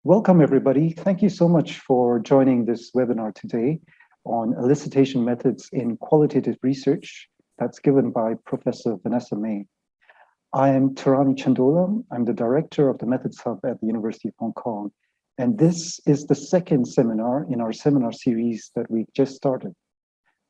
Welcome, everybody. Thank you so much for joining this webinar today on elicitation methods in qualitative research that's given by Professor Vanessa May. I am Tarani Chandola. I'm the director of the Methods Hub at the University of Hong Kong. And this is the second seminar in our seminar series that we've just started.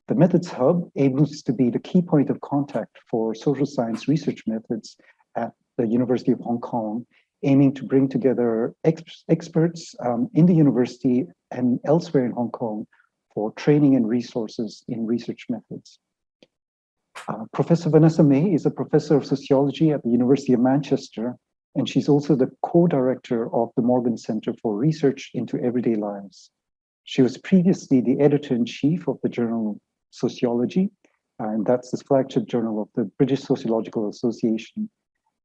The Methods Hub aims to be the key point of contact for social science research methods at the University of Hong Kong, aiming to bring together experts in the university and elsewhere in Hong Kong for training and resources in research methods. Professor Vanessa May is a professor of sociology at the University of Manchester, and she's also the co-director of the Morgan Center for Research into Everyday Lives. She was previously the editor-in-chief of the journal Sociology, and that's the flagship journal of the British Sociological Association.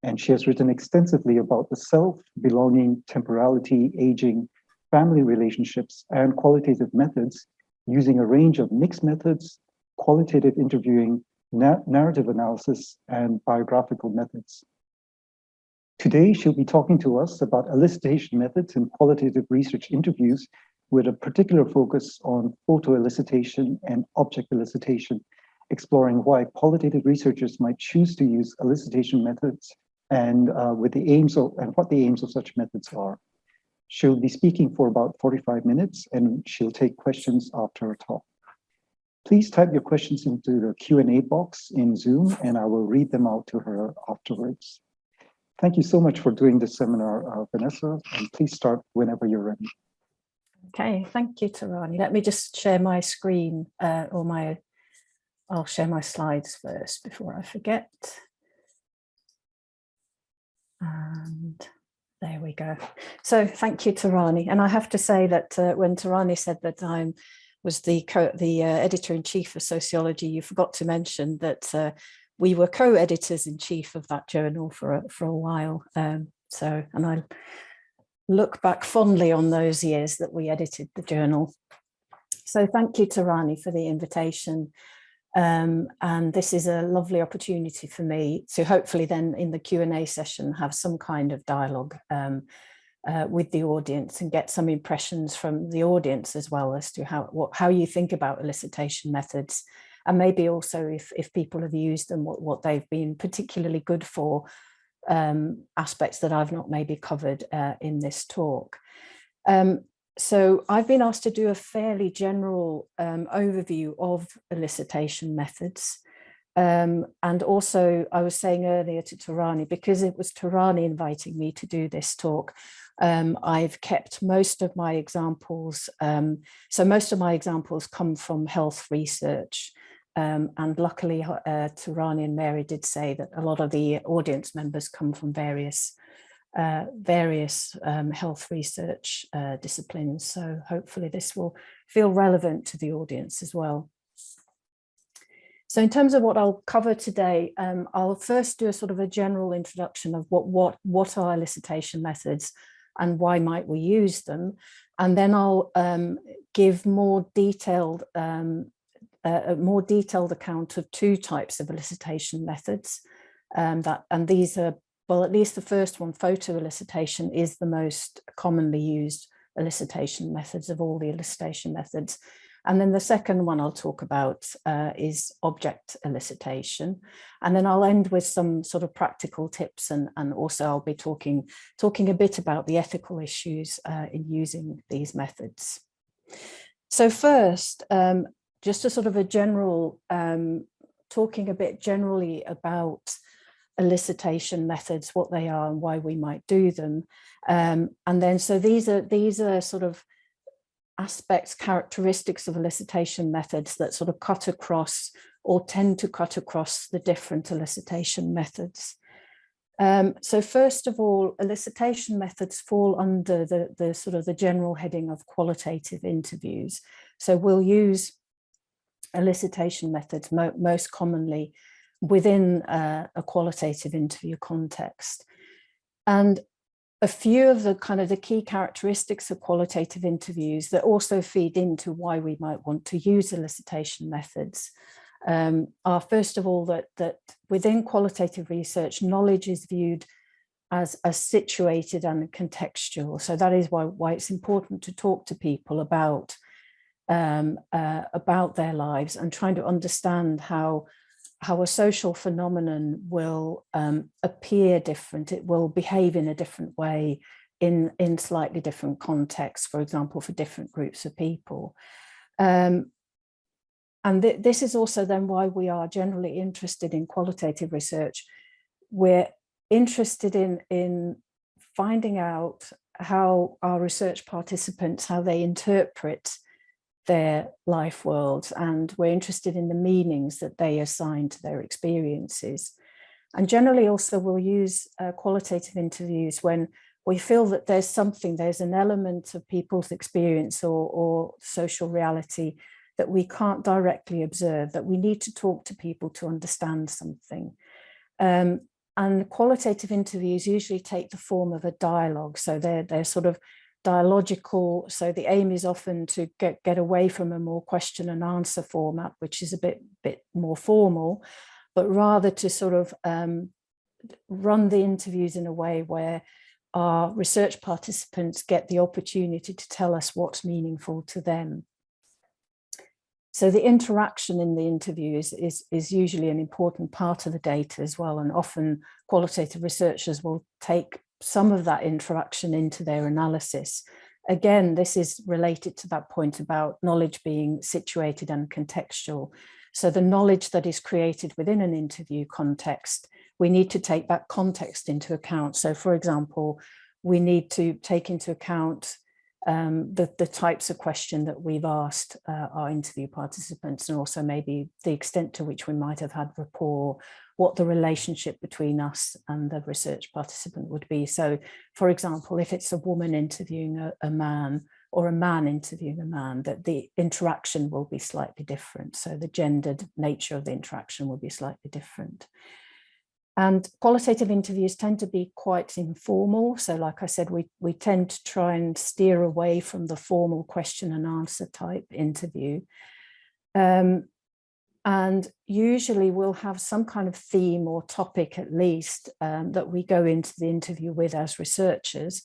And she has written extensively about the self, belonging, temporality, aging, family relationships, and qualitative methods using a range of mixed methods, qualitative interviewing, narrative analysis, and biographical methods. Today, she'll be talking to us about elicitation methods in qualitative research interviews with a particular focus on photo elicitation and object elicitation, exploring why qualitative researchers might choose to use elicitation methods and what the aims of such methods are. She'll be speaking for about 45 minutes, and she'll take questions after her talk. Please type your questions into the Q&A box in Zoom, and I will read them out to her afterwards. Thank you so much for doing this seminar, Vanessa, and please start whenever you're ready. Okay, thank you, Tarani. Let me just share my screen, I'll share my slides first before I forget. And there we go. So thank you, Tarani. And I have to say that when Tarani said that I was the editor-in-chief of Sociology, you forgot to mention that we were co-editors-in-chief of that journal for a while. And I look back fondly on those years that we edited the journal. So thank you, Tarani, for the invitation. And this is a lovely opportunity for me to hopefully then in the Q&A session have some kind of dialogue with the audience and get some impressions from the audience as well as to how you think about elicitation methods, and maybe also if people have used them, what they've been particularly good for, aspects that I've not maybe covered in this talk. So I've been asked to do a fairly general overview of elicitation methods. And also I was saying earlier to Tarani, because it was Tarani inviting me to do this talk, I've kept most of my examples. So most of my examples come from health research. And luckily, Tarani and Mary did say that a lot of the audience members come from various health research disciplines. So hopefully this will feel relevant to the audience as well. So in terms of what I'll cover today, I'll first do a sort of a general introduction of what are elicitation methods and why might we use them. And then I'll give a more detailed account of two types of elicitation methods. And these are, well, at least the first one, photo elicitation, is the most commonly used elicitation methods of all the elicitation methods. And then the second one I'll talk about is object elicitation. And then I'll end with some sort of practical tips, and also I'll be talking a bit about the ethical issues in using these methods. So first, just a sort of a general, talking a bit generally about elicitation methods, what they are and why we might do them. And then, so these are sort of aspects, characteristics of elicitation methods that sort of cut across or tend to cut across the different elicitation methods. So first of all, elicitation methods fall under the sort of the general heading of qualitative interviews. So we'll use elicitation methods most commonly within a qualitative interview context. And a few of the kind of the key characteristics of qualitative interviews that also feed into why we might want to use elicitation methods are, first of all, that within qualitative research, knowledge is viewed as situated and contextual. So that is why it's important to talk to people about their lives and trying to understand how a social phenomenon will appear different. It will behave in a different way in slightly different contexts, for example, for different groups of people. And this is also then why we are generally interested in qualitative research. We're interested in finding out how our research participants, how they interpret their life worlds, and we're interested in the meanings that they assign to their experiences. And generally also we'll use qualitative interviews when we feel that there's an element of people's experience or social reality that we can't directly observe, that we need to talk to people to understand something. And qualitative interviews usually take the form of a dialogue. So they're sort of dialogical. So the aim is often to get away from a more question and answer format, which is a bit more formal, but rather to sort of run the interviews in a way where our research participants get the opportunity to tell us what's meaningful to them. So the interaction in the interview is usually an important part of the data as well. And often qualitative researchers will take some of that interaction into their analysis. Again, this is related to that point about knowledge being situated and contextual. So the knowledge that is created within an interview context, we need to take that context into account. So for example, we need to take into account the types of question that we've asked our interview participants, and also maybe the extent to which we might have had rapport, what the relationship between us and the research participant would be. So for example, if it's a woman interviewing a man, or a man interviewing a man, that the interaction will be slightly different. So the gendered nature of the interaction will be slightly different. And qualitative interviews tend to be quite informal. So like I said, we tend to try and steer away from the formal question and answer type interview. And usually we'll have some kind of theme or topic at least that we go into the interview with as researchers.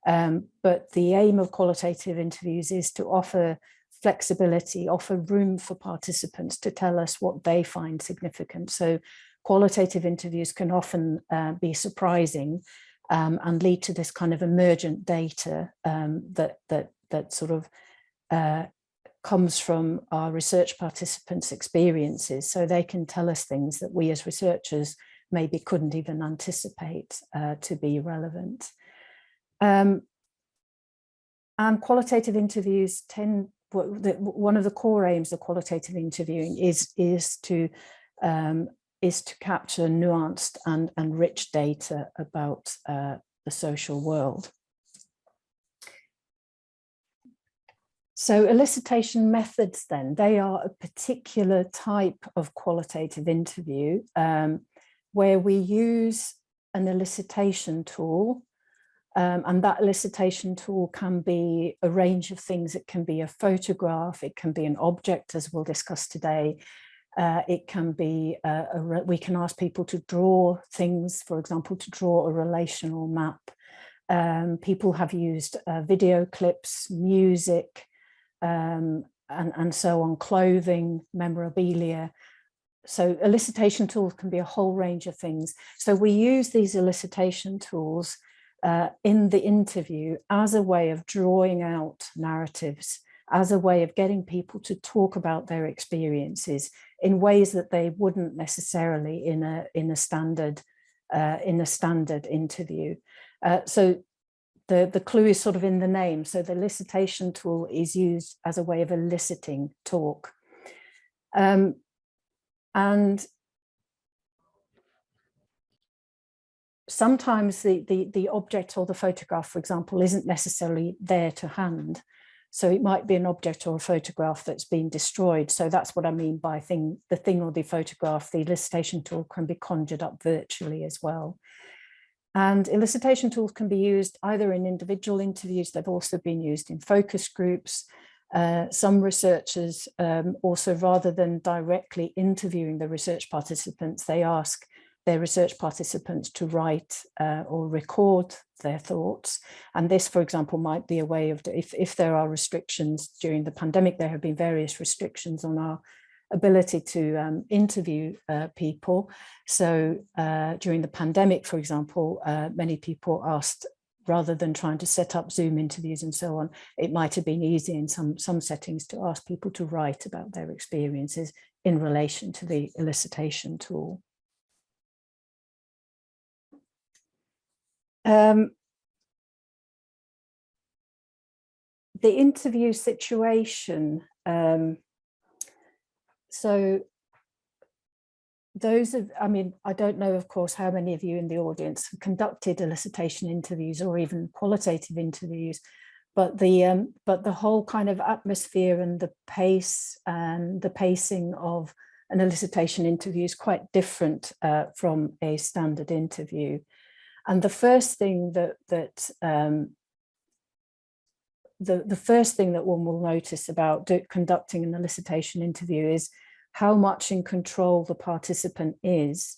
But the aim of qualitative interviews is to offer flexibility, offer room for participants to tell us what they find significant. So qualitative interviews can often be surprising and lead to this kind of emergent data that sort of comes from our research participants' experiences. So they can tell us things that we as researchers maybe couldn't even anticipate to be relevant. And qualitative interviews one of the core aims of qualitative interviewing is to capture nuanced and rich data about the social world. So elicitation methods then, they are a particular type of qualitative interview where we use an elicitation tool. And that elicitation tool can be a range of things. It can be a photograph, it can be an object, as we'll discuss today. It can be, we can ask people to draw things, for example, to draw a relational map. People have used video clips, music, and so on, clothing, memorabilia. So elicitation tools can be a whole range of things. So we use these elicitation tools in the interview as a way of drawing out narratives, as a way of getting people to talk about their experiences in ways that they wouldn't necessarily in a standard interview. So the clue is sort of in the name. So the elicitation tool is used as a way of eliciting talk. And sometimes the object or the photograph, for example, isn't necessarily there to hand. So it might be an object or a photograph that's been destroyed. So that's what I mean by the thing or the photograph. The elicitation tool can be conjured up virtually as well. And elicitation tools can be used either in individual interviews. They've also been used in focus groups. Some researchers also, rather than directly interviewing the research participants, they ask their research participants to write or record their thoughts. And this, for example, might be a way of, if there are restrictions during the pandemic, there have been various restrictions on our ability to interview people. So during the pandemic, for example, many people asked, rather than trying to set up Zoom interviews and so on, it might have been easy in some settings to ask people to write about their experiences in relation to the elicitation tool. The interview situation. So those of, I mean, I don't know, of course, how many of you in the audience have conducted elicitation interviews or even qualitative interviews, but the whole kind of atmosphere and the pace and the pacing of an elicitation interview is quite different from a standard interview. And the first thing the first thing that one will notice about conducting an elicitation interview is how much in control the participant is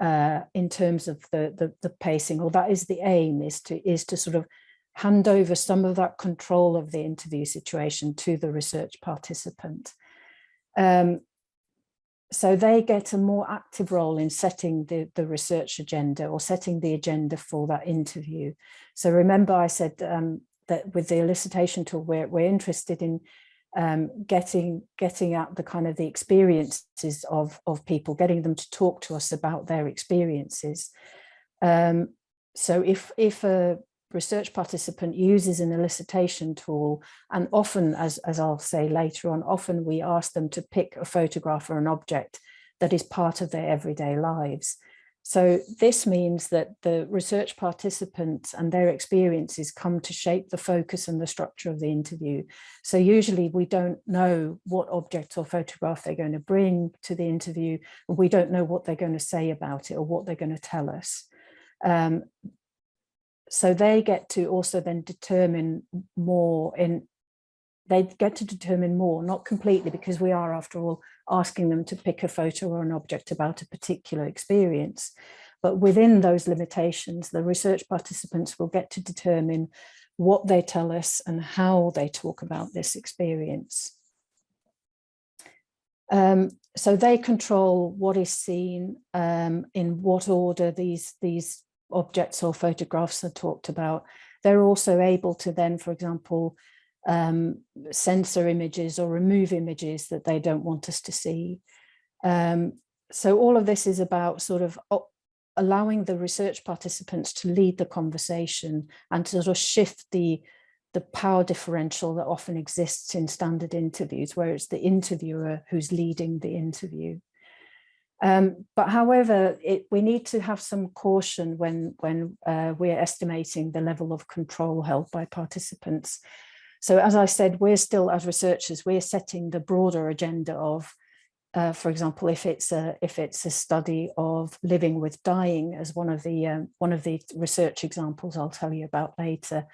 in terms of the pacing, or that is the aim, is to sort of hand over some of that control of the interview situation to the research participant. So they get a more active role in setting the research agenda, or setting the agenda for that interview. So remember I said that with the elicitation tool, we're interested in getting at the kind of the experiences of people, getting them to talk to us about their experiences. So if a research participant uses an elicitation tool, and often, as I'll say later on, often we ask them to pick a photograph or an object that is part of their everyday lives. So this means that the research participants and their experiences come to shape the focus and the structure of the interview. So usually we don't know what object or photograph they're going to bring to the interview. We don't know what they're going to say about it or what they're going to tell us. So they get to also then determine more not completely, because we are, after all, asking them to pick a photo or an object about a particular experience. But within those limitations, the research participants will get to determine what they tell us and how they talk about this experience. So they control what is seen, in what order these objects or photographs are talked about. They're also able to then, for example, censor images or remove images that they don't want us to see. So all of this is about sort of allowing the research participants to lead the conversation and to sort of shift the power differential that often exists in standard interviews, where it's the interviewer who's leading the interview. But however, we need to have some caution when we're estimating the level of control held by participants. So as I said, we're still, as researchers, we're setting the broader agenda of, for example, if it's a study of living with dying, as one of the research examples I'll tell you about later.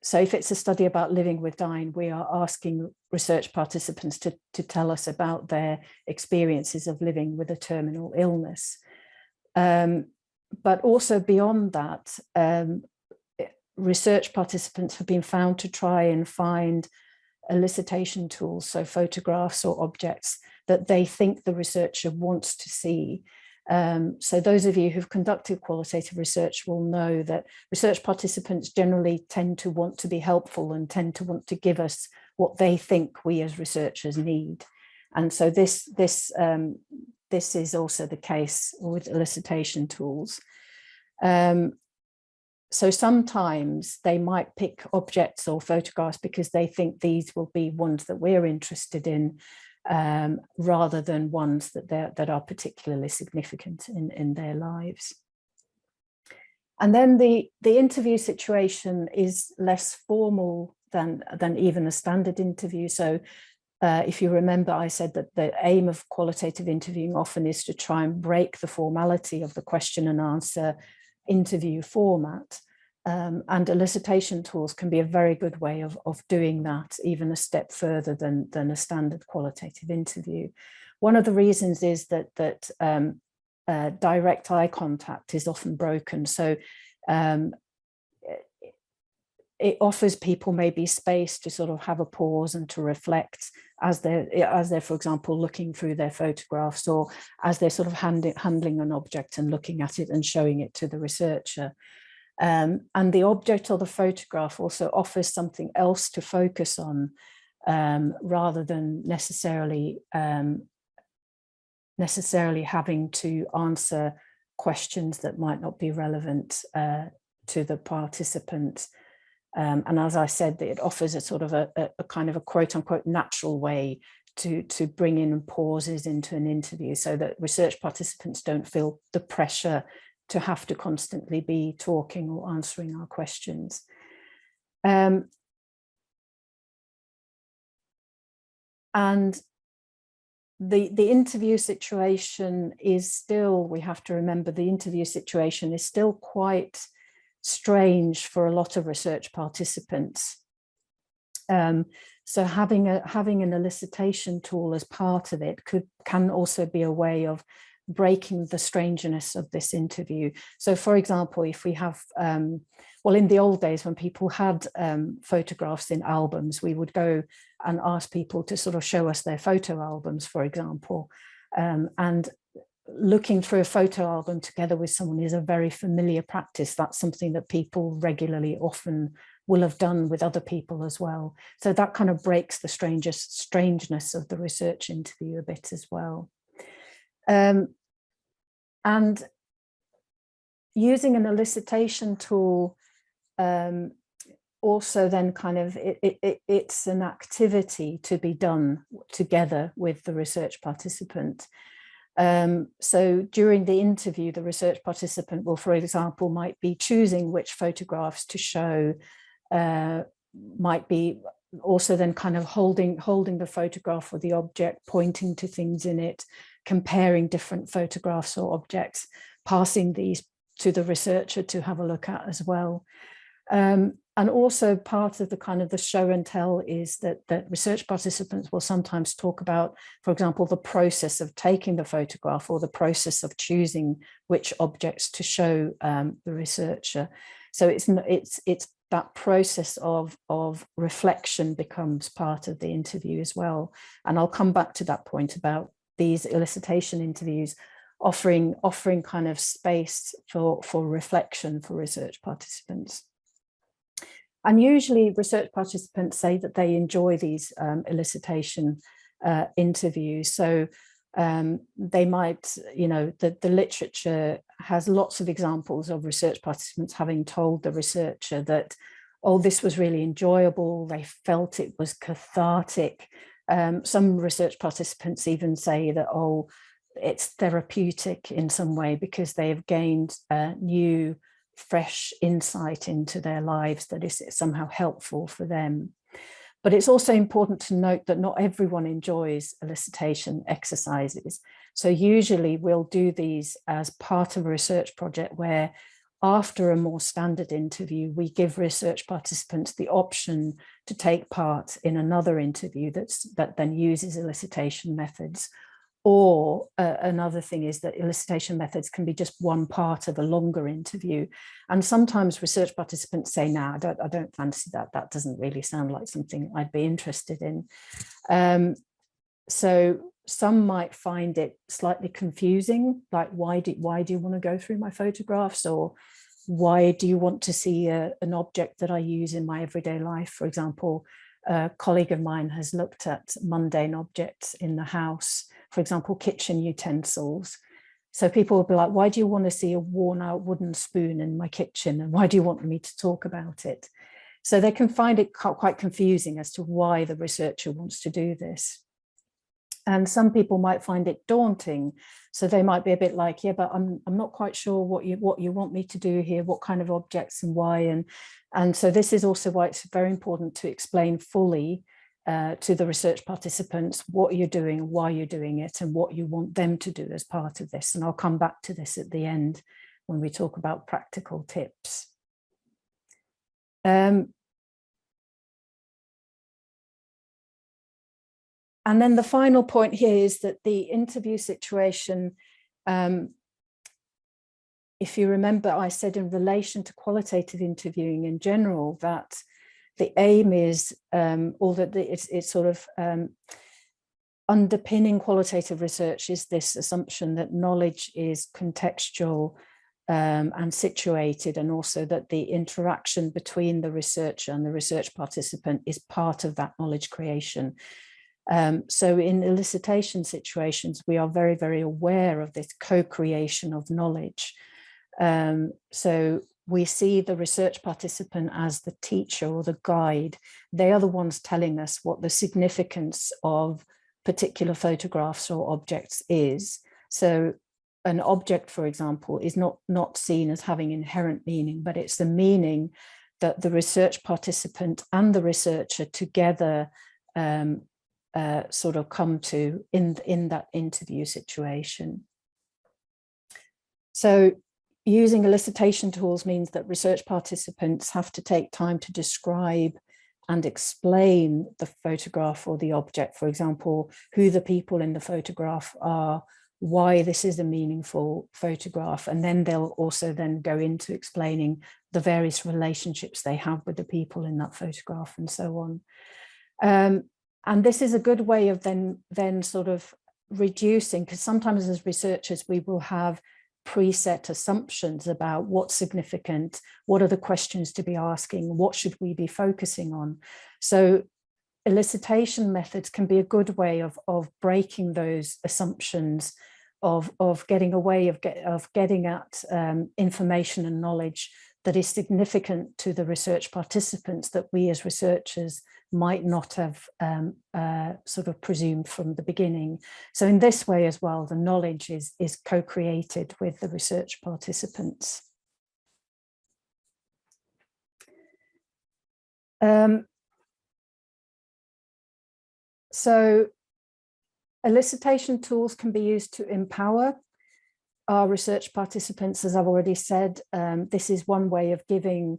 So if it's a study about living with dying, we are asking research participants to tell us about their experiences of living with a terminal illness. But also beyond that, research participants have been found to try and find elicitation tools, so photographs or objects that they think the researcher wants to see. So those of you who've conducted qualitative research will know that research participants generally tend to want to be helpful and tend to want to give us what they think we as researchers need. And so this is also the case with elicitation tools. So sometimes they might pick objects or photographs because they think these will be ones that we're interested in, rather than ones that are particularly significant in their lives. And then the interview situation is less formal than even a standard interview. So if you remember, I said that the aim of qualitative interviewing often is to try and break the formality of the question and answer interview format. And elicitation tools can be a very good way of doing that, even a step further than a standard qualitative interview. One of the reasons is that direct eye contact is often broken. So it offers people maybe space to sort of have a pause and to reflect as they're, for example, looking through their photographs, or as they're sort of handling an object and looking at it and showing it to the researcher. And the object or the photograph also offers something else to focus on, rather than necessarily having to answer questions that might not be relevant to the participant. And as I said, it offers a sort of a kind of a quote unquote natural way to bring in pauses into an interview, so that research participants don't feel the pressure to have to constantly be talking or answering our questions. And the interview situation is still, we have to remember, the interview situation is still quite strange for a lot of research participants. So having an elicitation tool as part of it can also be a way of breaking the strangeness of this interview. So for example, if we have, well, in the old days when people had photographs in albums, we would go and ask people to sort of show us their photo albums, for example. And looking through a photo album together with someone is a very familiar practice. That's something that people regularly often will have done with other people as well. So that kind of breaks the strangeness of the research interview a bit as well. And using an elicitation tool also then kind of, it's an activity to be done together with the research participant. So during the interview, the research participant will, for example, might be choosing which photographs to show, might be also then kind of holding the photograph or the object, pointing to things in it, comparing different photographs or objects, passing these to the researcher to have a look at as well. And also part of the kind of the show and tell is that research participants will sometimes talk about, for example, the process of taking the photograph or the process of choosing which objects to show the researcher. So it's that process of reflection becomes part of the interview as well. And I'll come back to that point about these elicitation interviews offering kind of space for reflection for research participants. And usually research participants say that they enjoy these elicitation interviews. So they might, the literature has lots of examples of research participants having told the researcher that, oh, this was really enjoyable. They felt it was cathartic. Some research participants even say that, oh, it's therapeutic in some way because they have gained new, fresh insight into their lives that is somehow helpful for them. But it's also important to note that not everyone enjoys elicitation exercises. So usually we'll do these as part of a research project where after a more standard interview, we give research participants the option to take part in another interview that then uses elicitation methods. Or another thing is that elicitation methods can be just one part of a longer interview. And sometimes research participants say, no, I don't fancy that. That doesn't really sound like something I'd be interested in. So some might find it slightly confusing, like why do you want to go through my photographs, or why do you want to see an object that I use in my everyday life? For example, a colleague of mine has looked at mundane objects in the house, for example, kitchen utensils. So people will be like, why do you want to see a worn out wooden spoon in my kitchen? And why do you want me to talk about it? So they can find it quite confusing as to why the researcher wants to do this. And some people might find it daunting. So they might be a bit like, yeah, but I'm not quite sure what you want me to do here, what kind of objects and why. And so this is also why it's very important to explain fully to the research participants what you're doing, why you're doing it, and what you want them to do as part of this. And I'll come back to this at the end when we talk about practical tips. And then the final point here is that the interview situation if you remember, I said in relation to qualitative interviewing in general that the aim is, or that it's sort of underpinning qualitative research is this assumption that knowledge is contextual and situated, and also that the interaction between the researcher and the research participant is part of that knowledge creation. So in elicitation situations, we are very, very aware of this co-creation of knowledge. So we see the research participant as the teacher or the guide. They are the ones telling us what the significance of particular photographs or objects is. So an object, for example, is not seen as having inherent meaning, but it's the meaning that the research participant and the researcher together sort of come to in that interview situation. So using elicitation tools means that research participants have to take time to describe and explain the photograph or the object, for example, who the people in the photograph are, why this is a meaningful photograph, and then they'll also then go into explaining the various relationships they have with the people in that photograph and so on. And this is a good way of then sort of reducing, because sometimes as researchers we will have preset assumptions about what's significant, what are the questions to be asking, what should we be focusing on. So elicitation methods can be a good way of breaking those assumptions, of getting a way of getting at information and knowledge that is significant to the research participants that we as researchers might not have sort of presumed from the beginning. So in this way as well, the knowledge is co-created with the research participants. So elicitation tools can be used to empower our research participants, as I've already said. This is one way of giving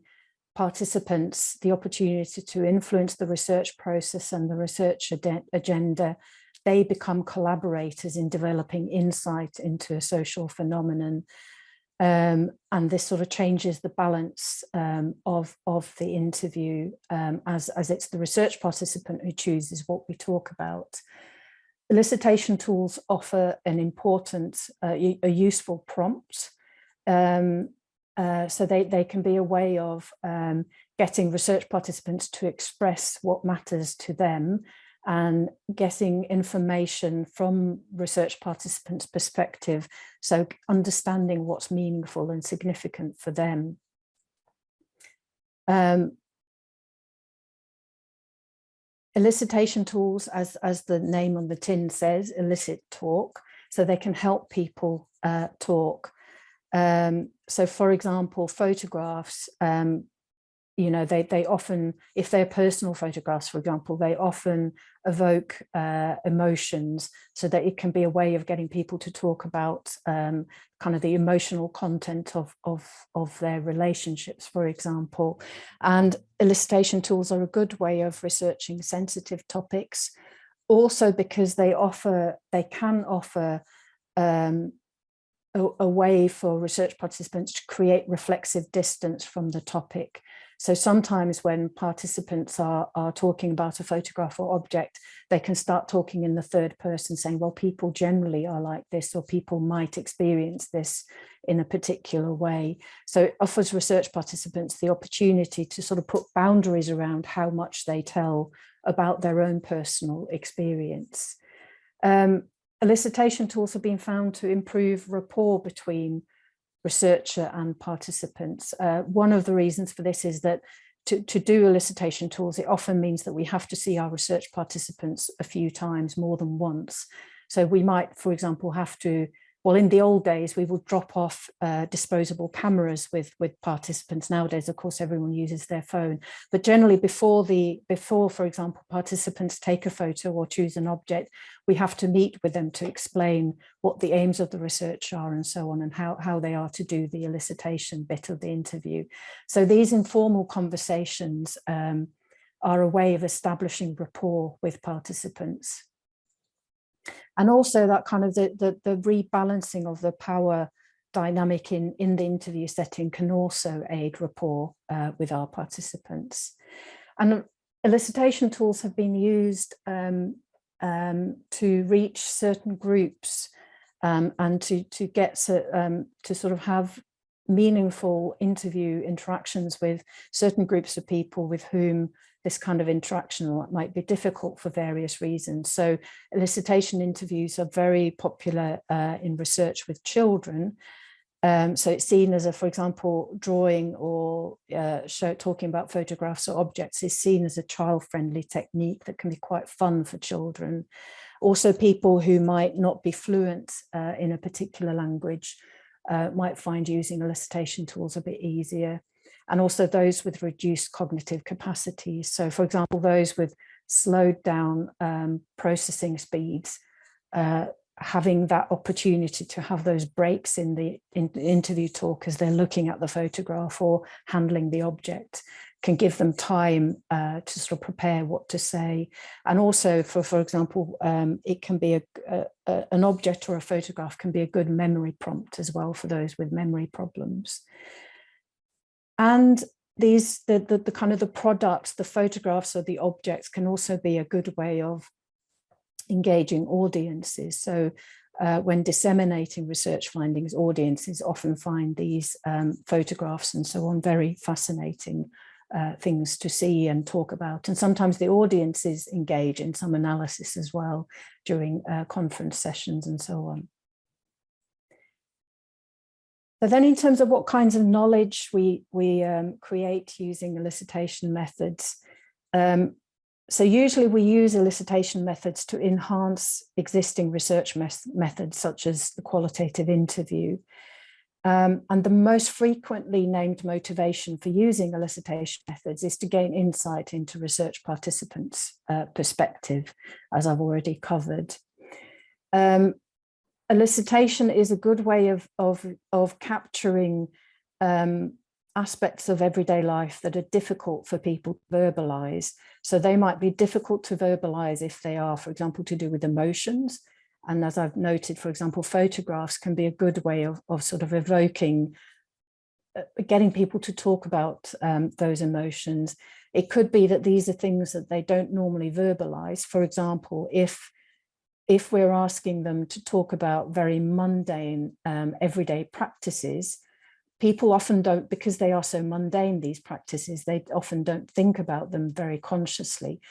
participants the opportunity to influence the research process and the research agenda. They become collaborators in developing insight into a social phenomenon. And this sort of changes the balance of the interview as it's the research participant who chooses what we talk about. Elicitation tools offer an important, a useful prompt. So they can be a way of getting research participants to express what matters to them and getting information from research participants' perspective, so understanding what's meaningful and significant for them. Elicitation tools, as the name on the tin says, elicit talk, so they can help people talk. So for example, photographs, you know, they often, if they're personal photographs, for example, they often evoke emotions, so that it can be a way of getting people to talk about kind of the emotional content of their relationships, for example. And elicitation tools are a good way of researching sensitive topics, also because they can offer a way for research participants to create reflexive distance from the topic. So sometimes when participants are talking about a photograph or object, they can start talking in the third person, saying, well, people generally are like this, or people might experience this in a particular way. So it offers research participants the opportunity to sort of put boundaries around how much they tell about their own personal experience. Elicitation tools have been found to improve rapport between researcher and participants. One of the reasons for this is that to do elicitation tools, it often means that we have to see our research participants a few times, more than once. So we might, for example, have to, well, in the old days, we would drop off disposable cameras with participants. Nowadays, of course, everyone uses their phone. But generally, before, for example, participants take a photo or choose an object, we have to meet with them to explain what the aims of the research are and so on, and how they are to do the elicitation bit of the interview. So these informal conversations are a way of establishing rapport with participants. And also that kind of the rebalancing of the power dynamic in the interview setting can also aid rapport with our participants. And elicitation tools have been used to reach certain groups and to get to sort of have meaningful interview interactions with certain groups of people with whom this kind of interaction might be difficult for various reasons. So elicitation interviews are very popular in research with children. So it's seen as for example, drawing or talking about photographs or objects is seen as a child-friendly technique that can be quite fun for children. Also, people who might not be fluent in a particular language might find using elicitation tools a bit easier. And also those with reduced cognitive capacities. So for example, those with slowed down processing speeds, having that opportunity to have those breaks in the interview talk as they're looking at the photograph or handling the object can give them time to sort of prepare what to say. And also for example, it can be an object or a photograph can be a good memory prompt as well for those with memory problems. And these, the kind of the products, the photographs or the objects can also be a good way of engaging audiences. So when disseminating research findings, audiences often find these photographs and so on very fascinating things to see and talk about. And sometimes the audiences engage in some analysis as well during conference sessions and so on. But then in terms of what kinds of knowledge we create using elicitation methods, so usually we use elicitation methods to enhance existing research methods, such as the qualitative interview. And the most frequently named motivation for using elicitation methods is to gain insight into research participants' perspective, as I've already covered. Elicitation is a good way of capturing aspects of everyday life that are difficult for people to verbalize. So they might be difficult to verbalize if they are, for example, to do with emotions. And as I've noted, for example, photographs can be a good way of sort of evoking, getting people to talk about those emotions. It could be that these are things that they don't normally verbalize. For example, if we're asking them to talk about very mundane everyday practices, people often don't, because they are so mundane, these practices, they often don't think about them very consciously.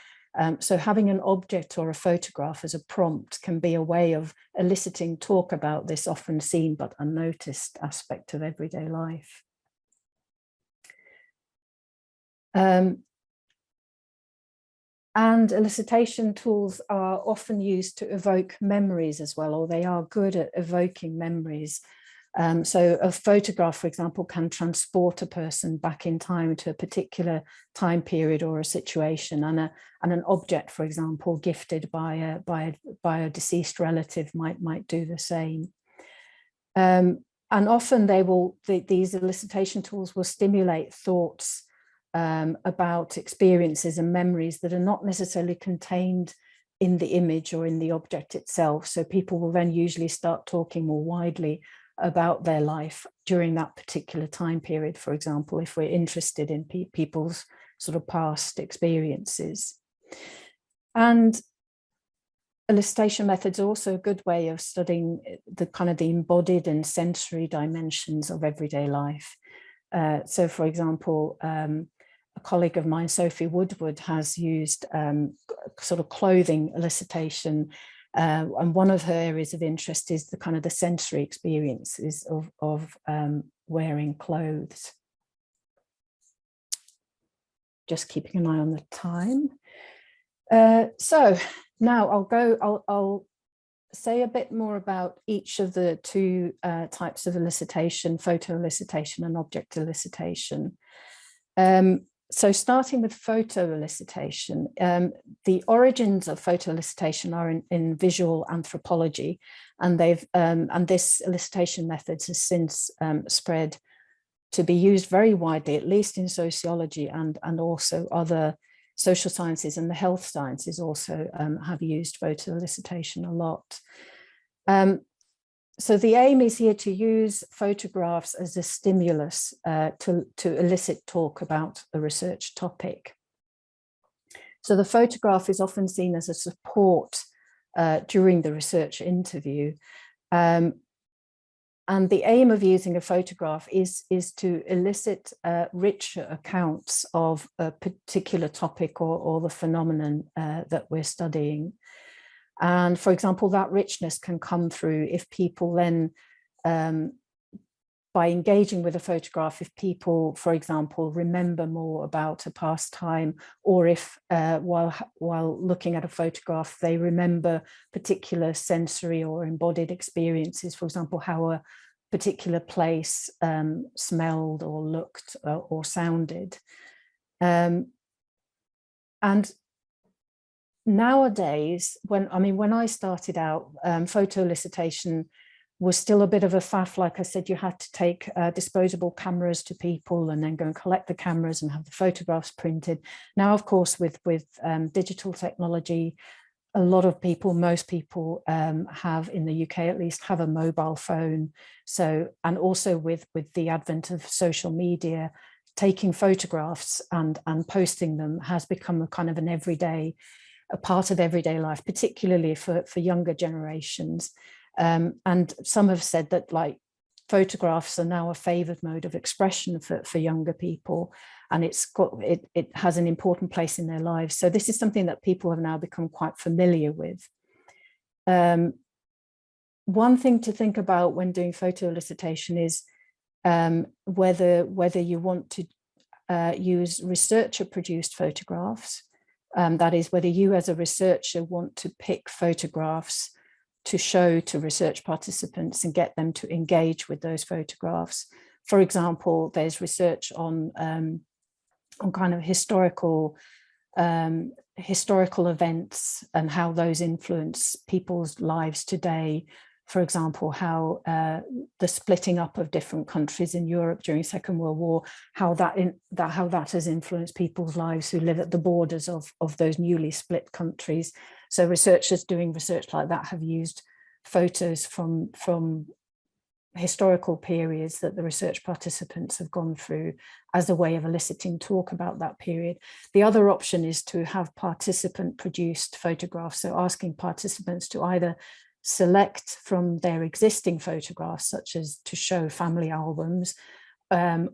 So having an object or a photograph as a prompt can be a way of eliciting talk about this often seen but unnoticed aspect of everyday life. And elicitation tools are often used to evoke memories as well, or they are good at evoking memories. So a photograph, for example, can transport a person back in time to a particular time period or a situation, and an object, for example, gifted by a deceased relative might do the same. And often these elicitation tools will stimulate thoughts about experiences and memories that are not necessarily contained in the image or in the object itself. So people will then usually start talking more widely about their life during that particular time period, for example, if we're interested in people's sort of past experiences. And elicitation methods are also a good way of studying the kind of the embodied and sensory dimensions of everyday life. So for example, a colleague of mine, Sophie Woodward, has used sort of clothing elicitation. And one of her areas of interest is the kind of the sensory experiences of wearing clothes. Just keeping an eye on the time. So now I'll say a bit more about each of the two types of elicitation, photo elicitation and object elicitation. So starting with photo elicitation, the origins of photo elicitation are in visual anthropology, and this elicitation methods has since spread to be used very widely, at least in sociology and also other social sciences, and the health sciences also have used photo elicitation a lot. So the aim is here to use photographs as a stimulus to elicit talk about a research topic. So the photograph is often seen as a support during the research interview. And the aim of using a photograph is to elicit richer accounts of a particular topic or the phenomenon that we're studying. And for example, that richness can come through if people then, by engaging with a photograph, if people, for example, remember more about a past time, or if while looking at a photograph, they remember particular sensory or embodied experiences, for example, how a particular place smelled or looked or sounded. And nowadays, when I started out, photo elicitation was still a bit of a faff. Like I said, you had to take disposable cameras to people and then go and collect the cameras and have the photographs printed. Now, of course, with digital technology, a lot of people, most people have, in the UK at least, have a mobile phone. So, and also with the advent of social media, taking photographs and posting them has become a kind of a part of everyday life, particularly for younger generations. And some have said that, like, photographs are now a favored mode of expression for younger people, and it has an important place in their lives. So this is something that people have now become quite familiar with. One thing to think about when doing photo elicitation is whether you want to use researcher-produced photographs. That is, whether you as a researcher want to pick photographs to show to research participants and get them to engage with those photographs. For example, there's research on kind of historical events and how those influence people's lives today. For example, how the splitting up of different countries in Europe during the Second World War, how that has influenced people's lives who live at the borders of those newly split countries. So researchers doing research like that have used photos from historical periods that the research participants have gone through as a way of eliciting talk about that period. The other option is to have participant-produced photographs, so asking participants to either select from their existing photographs, such as to show family albums,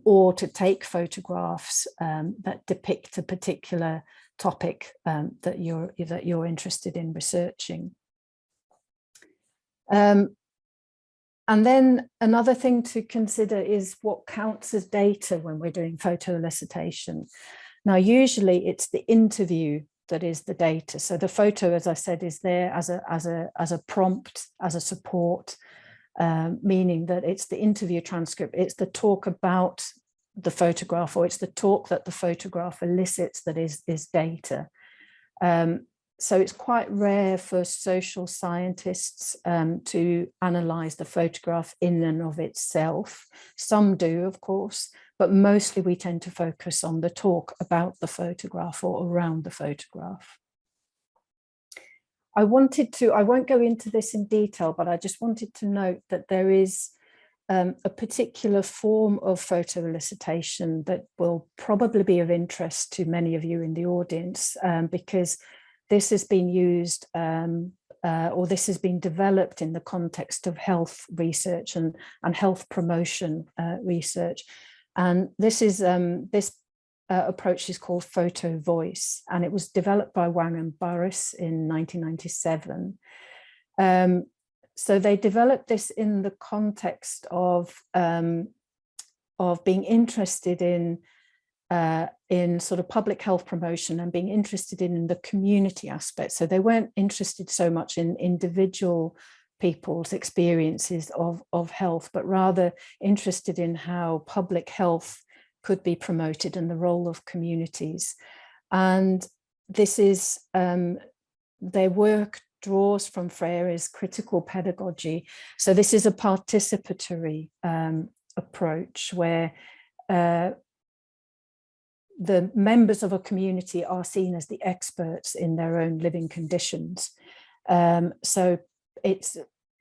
or to take photographs that depict a particular topic that you're interested in researching. And then another thing to consider is what counts as data when we're doing photo elicitation. Now, usually it's the interview that is the data. So the photo, as I said, is there as a prompt, as a support, meaning that it's the interview transcript, it's the talk about the photograph, or it's the talk that the photograph elicits that is data. So it's quite rare for social scientists to analyze the photograph in and of itself. Some do, of course, but mostly we tend to focus on the talk about the photograph or around the photograph. I won't go into this in detail, but I just wanted to note that there is a particular form of photo elicitation that will probably be of interest to many of you in the audience, because this has been used or this has been developed in the context of health research and health promotion research. And this approach is called photo voice, and it was developed by Wang and Burris in 1997. So they developed this in the context of being interested in sort of public health promotion and being interested in the community aspect. So they weren't interested so much in individual people's experiences of health, but rather interested in how public health could be promoted and the role of communities. And this is, their work draws from Freire's critical pedagogy. So this is a participatory approach where the members of a community are seen as the experts in their own living conditions. So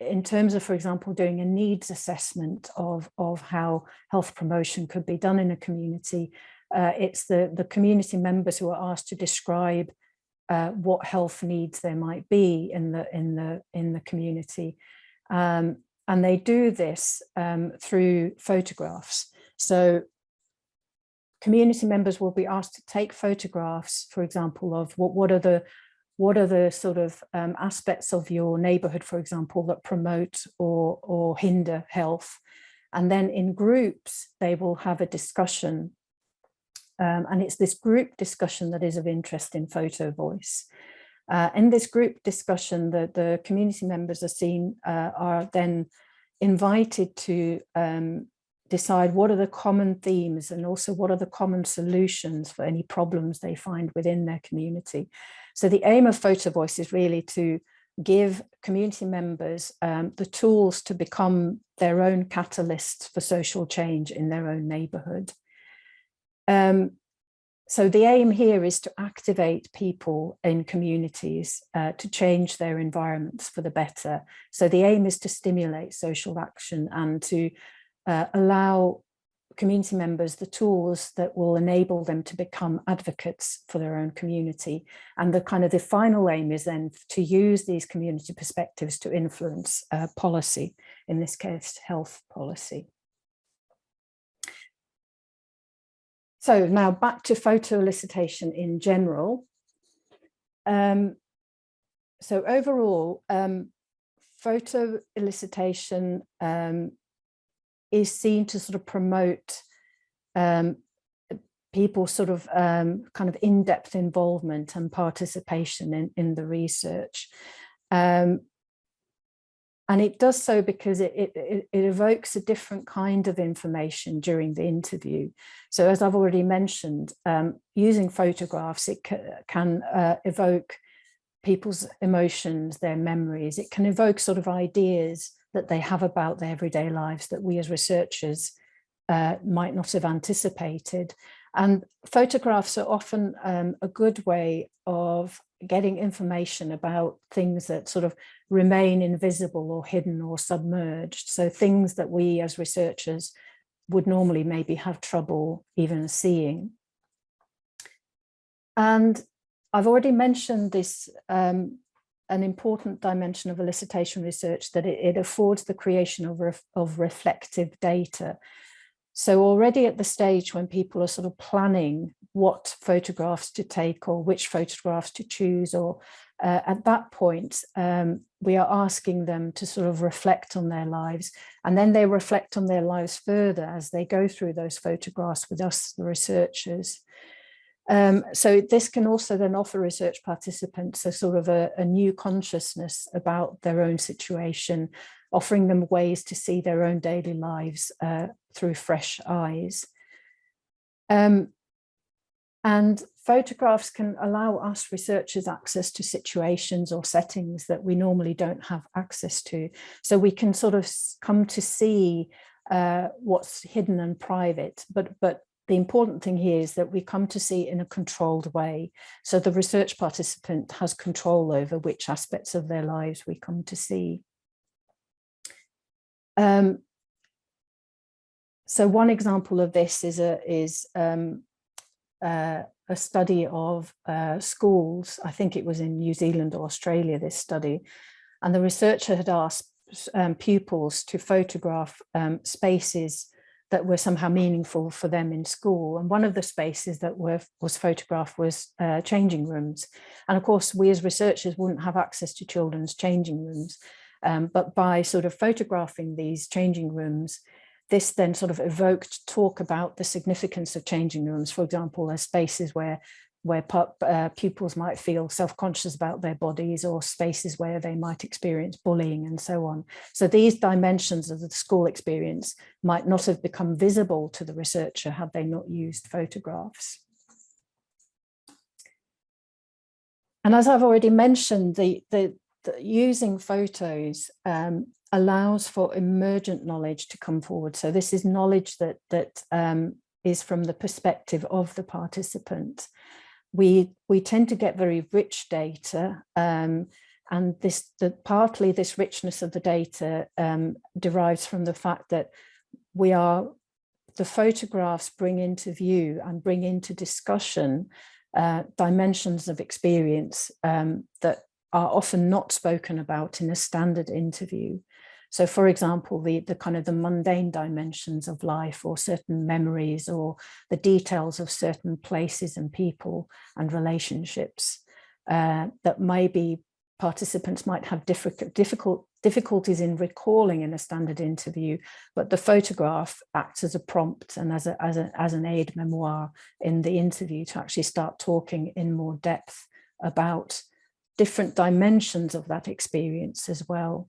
in terms of, for example, doing a needs assessment of how health promotion could be done in a community, it's the community members who are asked to describe what health needs there might be in the community, and they do this through photographs. So community members will be asked to take photographs, for example, of what are the sort of aspects of your neighborhood, for example, that promote or hinder health. And then in groups, they will have a discussion. And it's this group discussion that is of interest in Photo Voice. In this group discussion, the community members are then invited to decide what are the common themes and also what are the common solutions for any problems they find within their community. So the aim of Photo Voice is really to give community members the tools to become their own catalysts for social change in their own neighborhood. So the aim here is to activate people in communities to change their environments for the better. So the aim is to stimulate social action and to allow community members the tools that will enable them to become advocates for their own community. And the final aim is then to use these community perspectives to influence policy, in this case, health policy. So now back to photo elicitation in general. So overall, photo elicitation is seen to sort of promote people's sort of kind of in-depth involvement and participation in the research. And it does so because it evokes a different kind of information during the interview. So as I've already mentioned, using photographs, it can evoke people's emotions, their memories. It can evoke sort of ideas that they have about their everyday lives that we as researchers might not have anticipated. And photographs are often a good way of getting information about things that sort of remain invisible or hidden or submerged. So things that we as researchers would normally maybe have trouble even seeing. And I've already mentioned this, an important dimension of elicitation research, that it affords the creation of reflective data. So already at the stage when people are sort of planning what photographs to take or which photographs to choose, or at that point, we are asking them to sort of reflect on their lives. And then they reflect on their lives further as they go through those photographs with us, the researchers. So this can also then offer research participants a sort of a new consciousness about their own situation, offering them ways to see their own daily lives through fresh eyes. And photographs can allow us researchers access to situations or settings that we normally don't have access to. So we can sort of come to see what's hidden and private, but the important thing here is that we come to see it in a controlled way. So the research participant has control over which aspects of their lives we come to see. So one example of this is a study of schools. I think it was in New Zealand or Australia, this study. And the researcher had asked pupils to photograph spaces that were somehow meaningful for them in school. And one of the spaces that was photographed was changing rooms. And of course, we as researchers wouldn't have access to children's changing rooms. But by sort of photographing these changing rooms, this then sort of evoked talk about the significance of changing rooms, for example, as spaces where pupils might feel self-conscious about their bodies, or spaces where they might experience bullying and so on. So these dimensions of the school experience might not have become visible to the researcher had they not used photographs. And as I've already mentioned, using photos allows for emergent knowledge to come forward. So this is knowledge that is from the perspective of the participant. We tend to get very rich data And partly this richness of the data derives from the fact that the photographs bring into view and bring into discussion dimensions of experience that are often not spoken about in a standard interview. So, for example, the kind of the mundane dimensions of life, or certain memories, or the details of certain places and people and relationships that maybe participants might have difficulties in recalling in a standard interview, but the photograph acts as a prompt and as an aid memoir in the interview to actually start talking in more depth about different dimensions of that experience as well.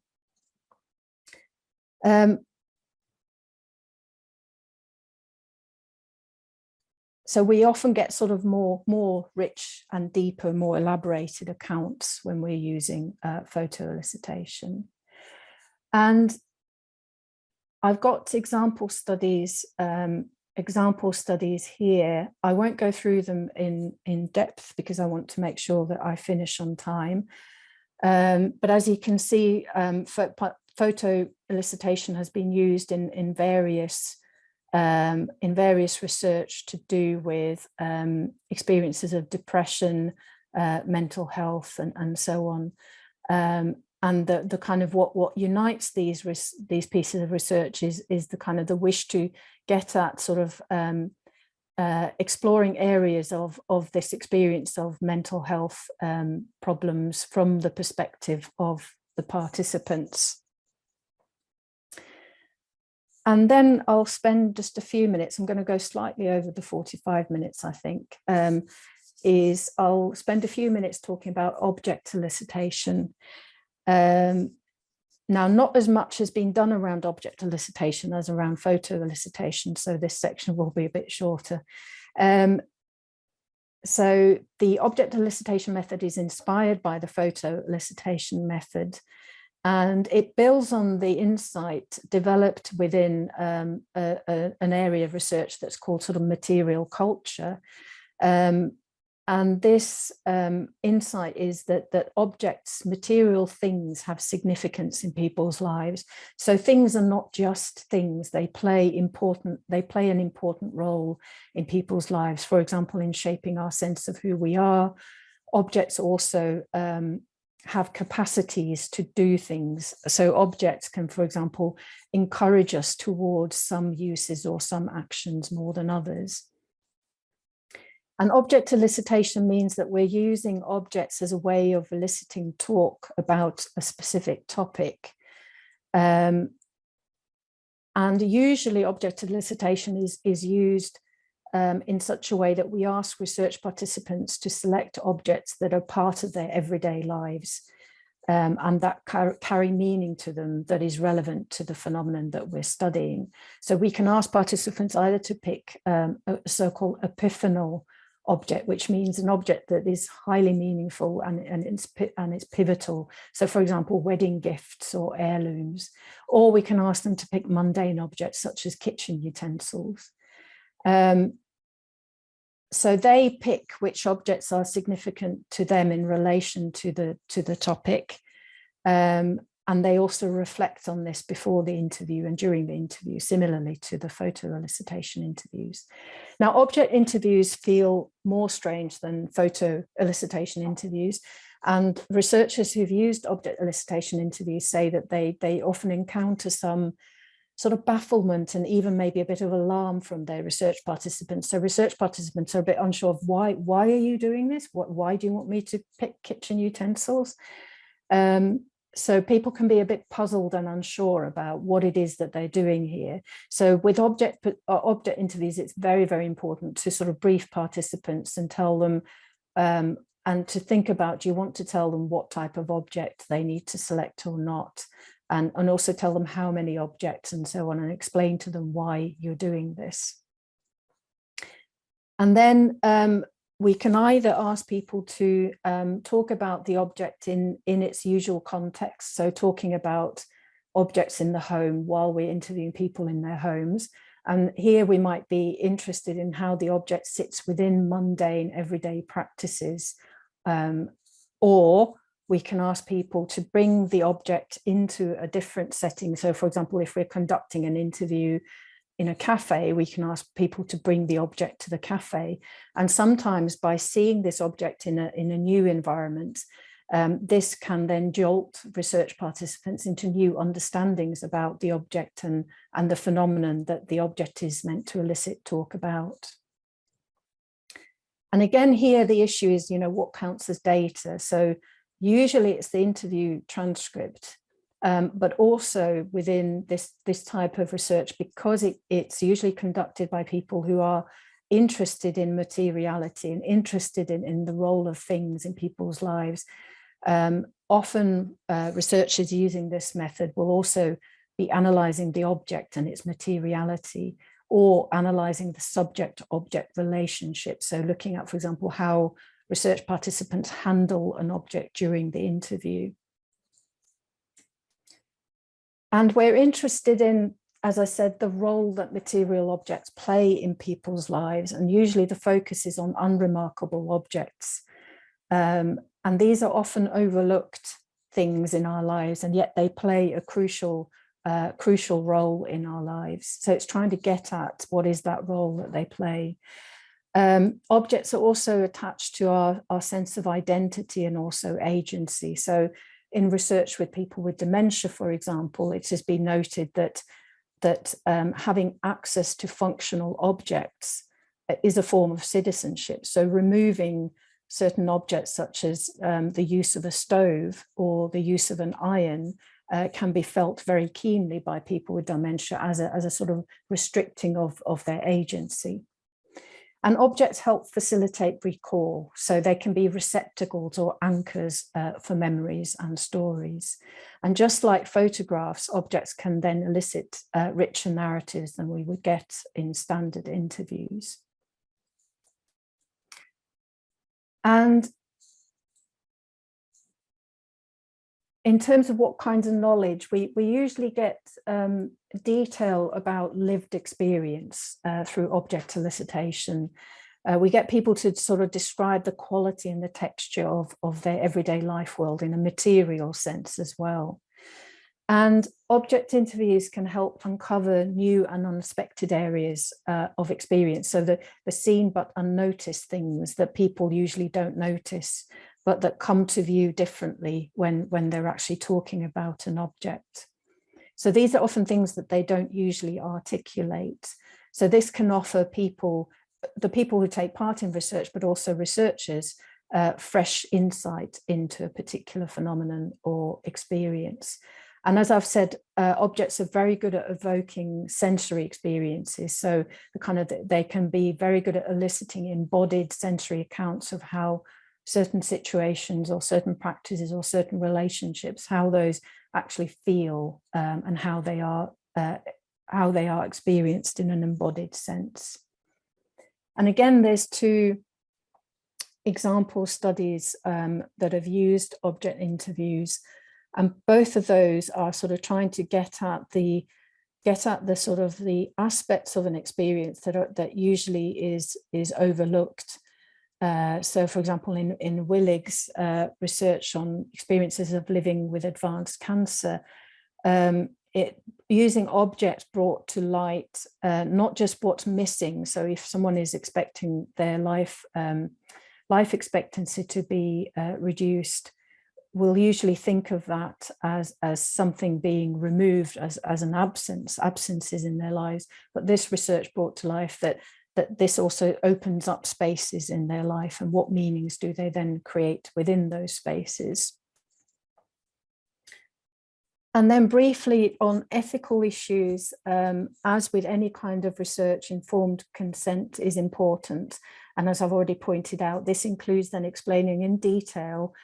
So we often get sort of more rich and deeper, more elaborated accounts when we're using photo elicitation. And I've got example studies here. I won't go through them in depth because I want to make sure that I finish on time. But as you can see, photo elicitation has been used in various research to do with experiences of depression, mental health, and so on. And the kind of what unites these pieces of research is the kind of the wish to get at sort of exploring areas of this experience of mental health problems from the perspective of the participants. And then I'll spend just a few minutes, I'm going to go slightly over the 45 minutes, I think, I'll spend a few minutes talking about object elicitation. Now, not as much has been done around object elicitation as around photo elicitation, so this section will be a bit shorter. So the object elicitation method is inspired by the photo elicitation method, and it builds on the insight developed within an area of research that's called sort of material culture. And this insight is that objects, material things, have significance in people's lives. So things are not just things; they play an important role in people's lives. For example, in shaping our sense of who we are. Objects also have capacities to do things. So objects can, for example, encourage us towards some uses or some actions more than others. And object elicitation means that we're using objects as a way of eliciting talk about a specific topic. And usually object elicitation is used in such a way that we ask research participants to select objects that are part of their everyday lives and that carry meaning to them that is relevant to the phenomenon that we're studying. So we can ask participants either to pick a so-called epiphanal object, which means an object that is highly meaningful and it's pivotal. So, for example, wedding gifts or heirlooms, or we can ask them to pick mundane objects such as kitchen utensils. So they pick which objects are significant to them in relation to the topic. And they also reflect on this before the interview and during the interview, similarly to the photo elicitation interviews. Now, object interviews feel more strange than photo elicitation interviews. And researchers who've used object elicitation interviews say that they often encounter some sort of bafflement and even maybe a bit of alarm from their research participants. So research participants are a bit unsure of why are you doing this? Why do you want me to pick kitchen utensils? So people can be a bit puzzled and unsure about what it is that they're doing here. So with object interviews, it's very, very important to sort of brief participants and tell them and to think about, do you want to tell them what type of object they need to select or not? And also tell them how many objects and so on, and explain to them why you're doing this. And then we can either ask people to talk about the object in its usual context, so talking about objects in the home while we're interviewing people in their homes. And here we might be interested in how the object sits within mundane everyday practices, or we can ask people to bring the object into a different setting. So for example, if we're conducting an interview in a cafe, we can ask people to bring the object to the cafe. And sometimes by seeing this object in a new environment, this can then jolt research participants into new understandings about the object and the phenomenon that the object is meant to elicit talk about. And again, here the issue is, what counts as data? So usually it's the interview transcript, but also within this type of research, because it's usually conducted by people who are interested in materiality and interested in the role of things in people's lives. Often researchers using this method will also be analysing the object and its materiality, or analysing the subject-object relationship. So looking at, for example, how research participants handle an object during the interview. And we're interested in, as I said, the role that material objects play in people's lives. And usually the focus is on unremarkable objects. And these are often overlooked things in our lives, and yet they play a crucial role in our lives. So it's trying to get at what is that role that they play. Objects are also attached to our sense of identity and also agency. So in research with people with dementia, for example, it has been noted that having access to functional objects is a form of citizenship. So removing certain objects such as the use of a stove or the use of an iron can be felt very keenly by people with dementia as a sort of restricting of their agency. And objects help facilitate recall, so they can be receptacles or anchors for memories and stories. And just like photographs, objects can then elicit richer narratives than we would get in standard interviews. And in terms of what kinds of knowledge, we usually get detail about lived experience through object elicitation. We get people to sort of describe the quality and the texture of their everyday life world in a material sense as well. And object interviews can help uncover new and unexpected areas of experience. So the seen but unnoticed things that people usually don't notice, but that come to view differently when they're actually talking about an object. So these are often things that they don't usually articulate. So this can offer people, the people who take part in research, but also researchers, fresh insight into a particular phenomenon or experience. And as I've said, objects are very good at evoking sensory experiences. So they can be very good at eliciting embodied sensory accounts of how certain situations or certain practices or certain relationships, how those actually feel and how they are experienced in an embodied sense. And again, there's two example studies that have used object interviews, and both of those are sort of trying to get at the sort of the aspects of an experience that usually is overlooked. So, for example, in Willig's research on experiences of living with advanced cancer, using objects brought to light not just what's missing. So, if someone is expecting their life expectancy to be reduced, we'll usually think of that as something being removed, as an absences in their lives. But this research brought to life that this also opens up spaces in their life, and what meanings do they then create within those spaces. And then briefly on ethical issues, as with any kind of research, informed consent is important. And as I've already pointed out, this includes then explaining in detail,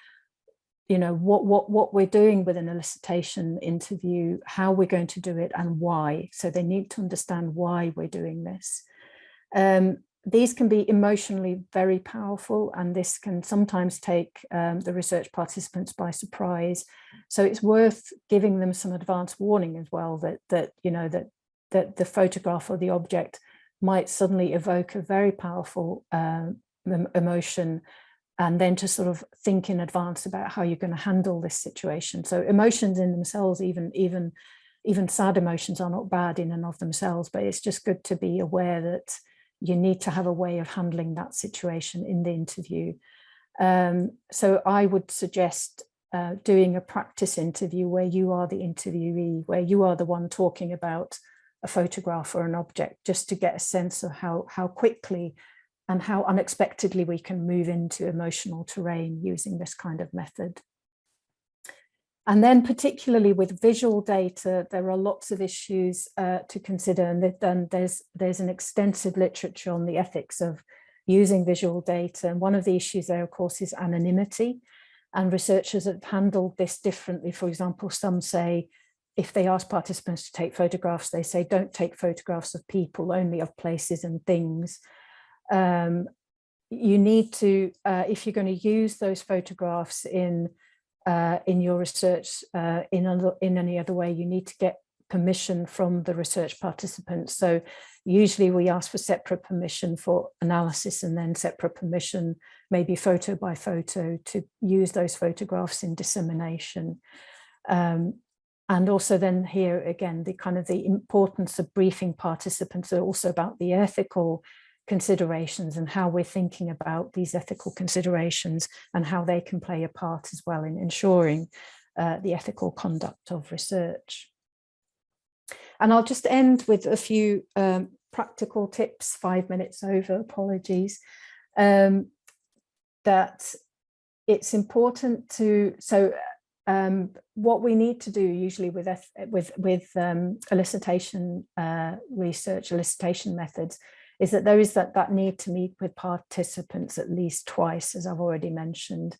what we're doing with an elicitation interview, how we're going to do it, and why. So they need to understand why we're doing this. These can be emotionally very powerful, and this can sometimes take the research participants by surprise. So it's worth giving them some advance warning as well, that the photograph or the object might suddenly evoke a very powerful emotion, and then to sort of think in advance about how you're going to handle this situation. So emotions in themselves, even sad emotions, are not bad in and of themselves, but it's just good to be aware that you need to have a way of handling that situation in the interview. So I would suggest doing a practice interview where you are the interviewee, where you are the one talking about a photograph or an object, just to get a sense of how quickly and how unexpectedly we can move into emotional terrain using this kind of method. And then particularly with visual data, there are lots of issues to consider, and there's an extensive literature on the ethics of using visual data. And one of the issues there, of course, is anonymity. And researchers have handled this differently. For example, some say, if they ask participants to take photographs, they say, don't take photographs of people, only of places and things. You need to, if you're going to use those photographs in your research in any other way, you need to get permission from the research participants. So usually we ask for separate permission for analysis, and then separate permission, maybe photo by photo, to use those photographs in dissemination. And also then here again, the importance of briefing participants are also about the ethical considerations and how we're thinking about these ethical considerations and how they can play a part as well in ensuring the ethical conduct of research. And I'll just end with a few practical tips, 5 minutes over, apologies, that it's important to, what we need to do usually with elicitation research, elicitation methods, is that there is that need to meet with participants at least twice, as I've already mentioned.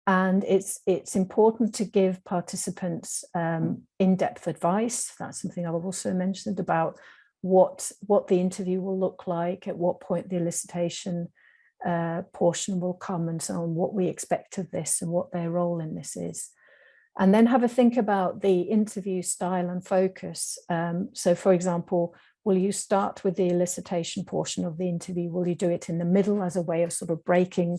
And it's important to give participants in-depth advice. That's something I've also mentioned about what the interview will look like, at what point the elicitation portion will come, and so on, what we expect of this and what their role in this is. And then have a think about the interview style and focus. So for example, will you start with the elicitation portion of the interview? Will you do it in the middle as a way of sort of breaking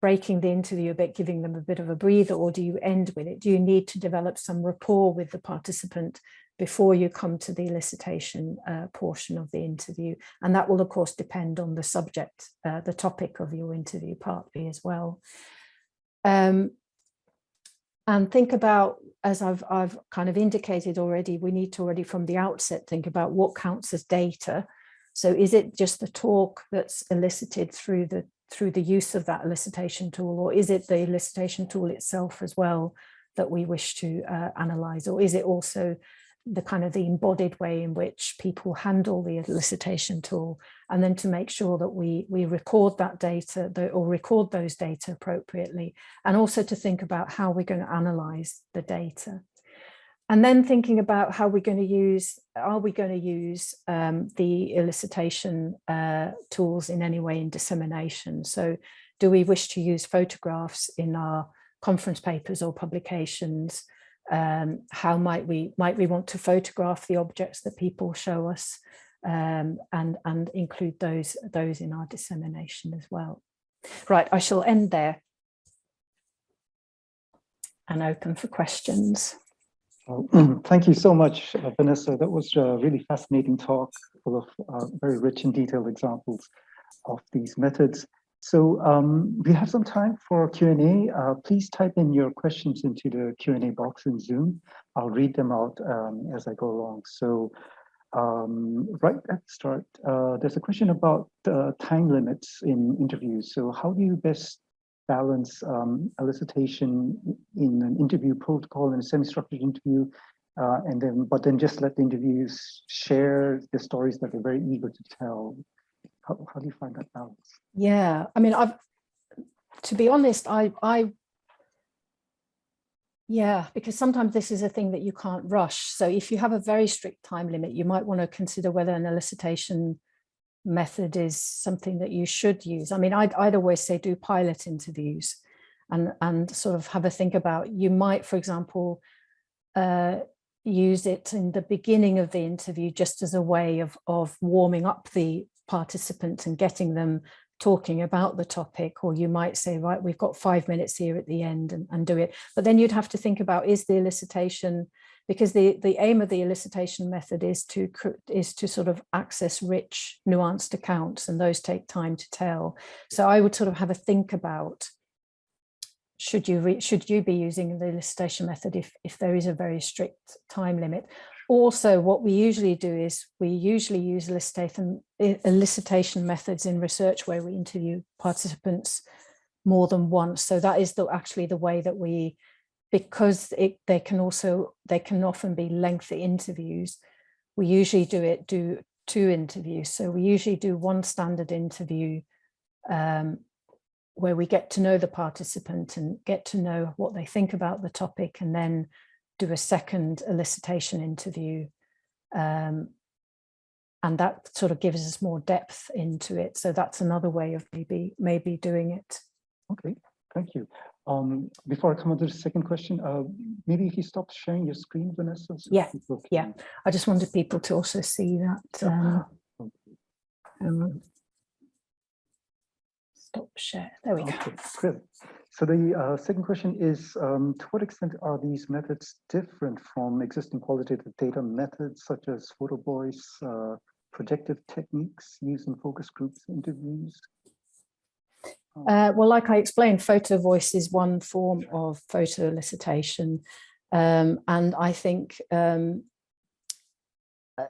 the interview a bit, giving them a bit of a breather, or do you end with it? Do you need to develop some rapport with the participant before you come to the elicitation portion of the interview? And that will, of course, depend on the subject, the topic of your interview, partly as well. And think about, as I've kind of indicated already, we need to already from the outset think about what counts as data. So is it just the talk that's elicited through the use of that elicitation tool, or is it the elicitation tool itself as well that we wish to analyze, or is it also the kind of the embodied way in which people handle the elicitation tool? And then to make sure that we record that data, or record those data appropriately, and also to think about how we're going to analyze the data. And then thinking about how we're going to use, are we going to use the elicitation tools in any way in dissemination? So do we wish to use photographs in our conference papers or publications? How might we want to photograph the objects that people show us, and include those in our dissemination as well? Right, I shall end there and open for questions. Thank you so much, Vanessa. That was a really fascinating talk, full of very rich and detailed examples of these methods. So we have some time for Q&A. Please type in your questions into the Q&A box in Zoom. I'll read them out as I go along. So right at the start, there's a question about time limits in interviews. So how do you best balance elicitation in an interview protocol, in a semi-structured interview, but then just let the interviews share the stories that they're very eager to tell? How do you find that balance? Yeah, I mean, to be honest, yeah, because sometimes this is a thing that you can't rush. So if you have a very strict time limit, you might want to consider whether an elicitation method is something that you should use. I mean, I'd always say do pilot interviews and sort of have a think about, you might, for example, use it in the beginning of the interview just as a way of warming up the participants and getting them talking about the topic, or you might say, right, we've got 5 minutes here at the end, and do it. But then you'd have to think about, is the elicitation, because the aim of the elicitation method is to sort of access rich, nuanced accounts, and those take time to tell. So I would sort of have a think about, should you be using the elicitation method if there is a very strict time limit. Also, what we usually do is we usually use elicitation methods in research where we interview participants more than once. So that is actually the way that we, because they can often be lengthy interviews, we usually do 2 interviews. So we usually do one standard interview where we get to know the participant and get to know what they think about the topic, and then do a second elicitation interview. And that sort of gives us more depth into it. So that's another way of maybe doing it. Okay, thank you. Before I come on to the second question, maybe if you stop sharing your screen, Vanessa. So Yeah, yeah. I just wanted people to also see that. Stop share. There we go. Okay, great. So the second question is, to what extent are these methods different from existing qualitative data methods such as photo voice, projective techniques used in focus groups interviews? Well, like I explained, photo voice is one form of photo elicitation. And I think,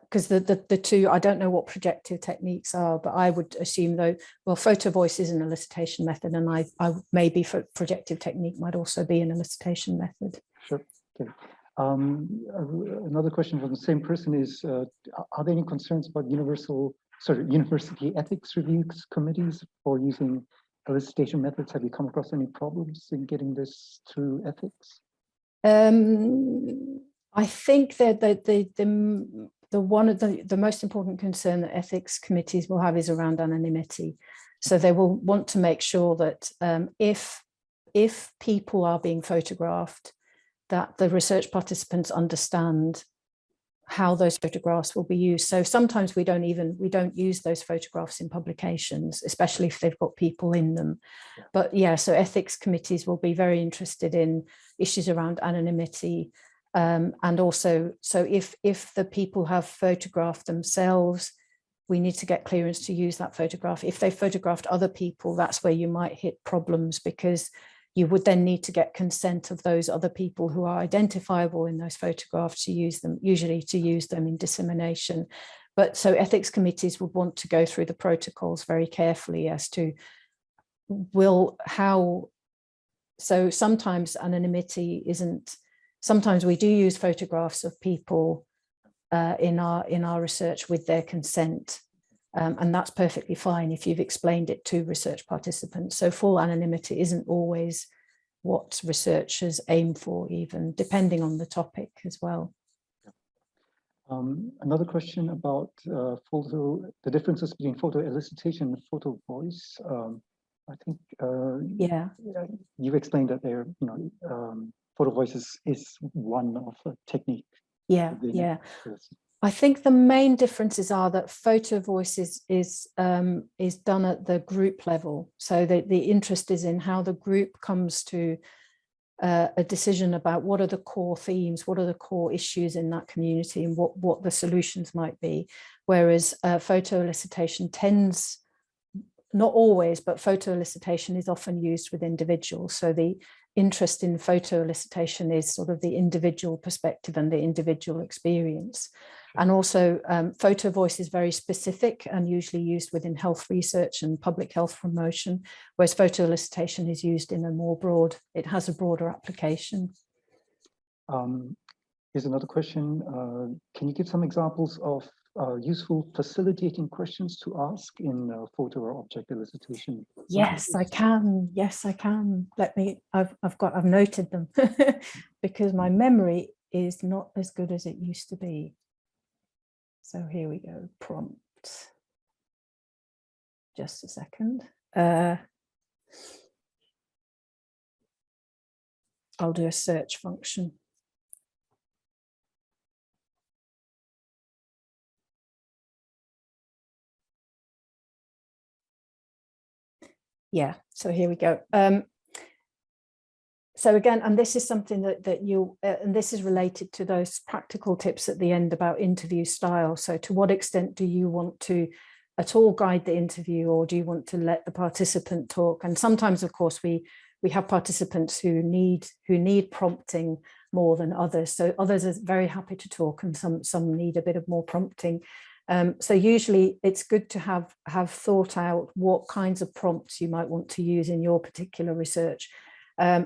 because the two, I don't know what projective techniques are, but I would assume though, well, photo voice is an elicitation method, and I maybe for projective technique might also be an elicitation method. Sure. Okay. Another question from the same person is, are there any concerns about university ethics reviews committees for using elicitation methods? Have you come across any problems in getting this through ethics? I think that one of the most important concern that ethics committees will have is around anonymity. So they will want to make sure that if people are being photographed, that the research participants understand how those photographs will be used. So sometimes we don't use those photographs in publications, especially if they've got people in them. Yeah. But yeah, so ethics committees will be very interested in issues around anonymity. And also, so if the people have photographed themselves, we need to get clearance to use that photograph. If they photographed other people, that's where you might hit problems, because you would then need to get consent of those other people who are identifiable in those photographs to use them, usually to use them in dissemination. But so ethics committees would want to go through the protocols very carefully as to so sometimes anonymity isn't, sometimes we do use photographs of people in our research with their consent. And that's perfectly fine if you've explained it to research participants. So full anonymity isn't always what researchers aim for, even depending on the topic as well. Another question about the differences between photo elicitation and photo voice. I think you've explained that there, photo voice is one of a technique. Yeah. I think the main differences are that photo voice is done at the group level. So the interest is in how the group comes to a decision about what are the core themes, what are the core issues in that community, and what the solutions might be. Whereas photo elicitation tends, not always, but photo elicitation is often used with individuals. So the interest in photo elicitation is sort of the individual perspective and the individual experience. And also photo voice is very specific and usually used within health research and public health promotion, whereas photo elicitation is used in a more broad, it has a broader application. Here's another question. Can you give some examples of useful facilitating questions to ask in photo or object elicitation? Yes, I can. Yes, I can. I've noted them because my memory is not as good as it used to be. So here we go, prompt. Just a second. I'll do a search function. Yeah, so here we go. So again, and this is something that you, and this is related to those practical tips at the end about interview style. So to what extent do you want to at all guide the interview, or do you want to let the participant talk? And sometimes, of course, we have participants who need prompting more than others. So others are very happy to talk, and some need a bit of more prompting. So usually it's good to have thought out what kinds of prompts you might want to use in your particular research.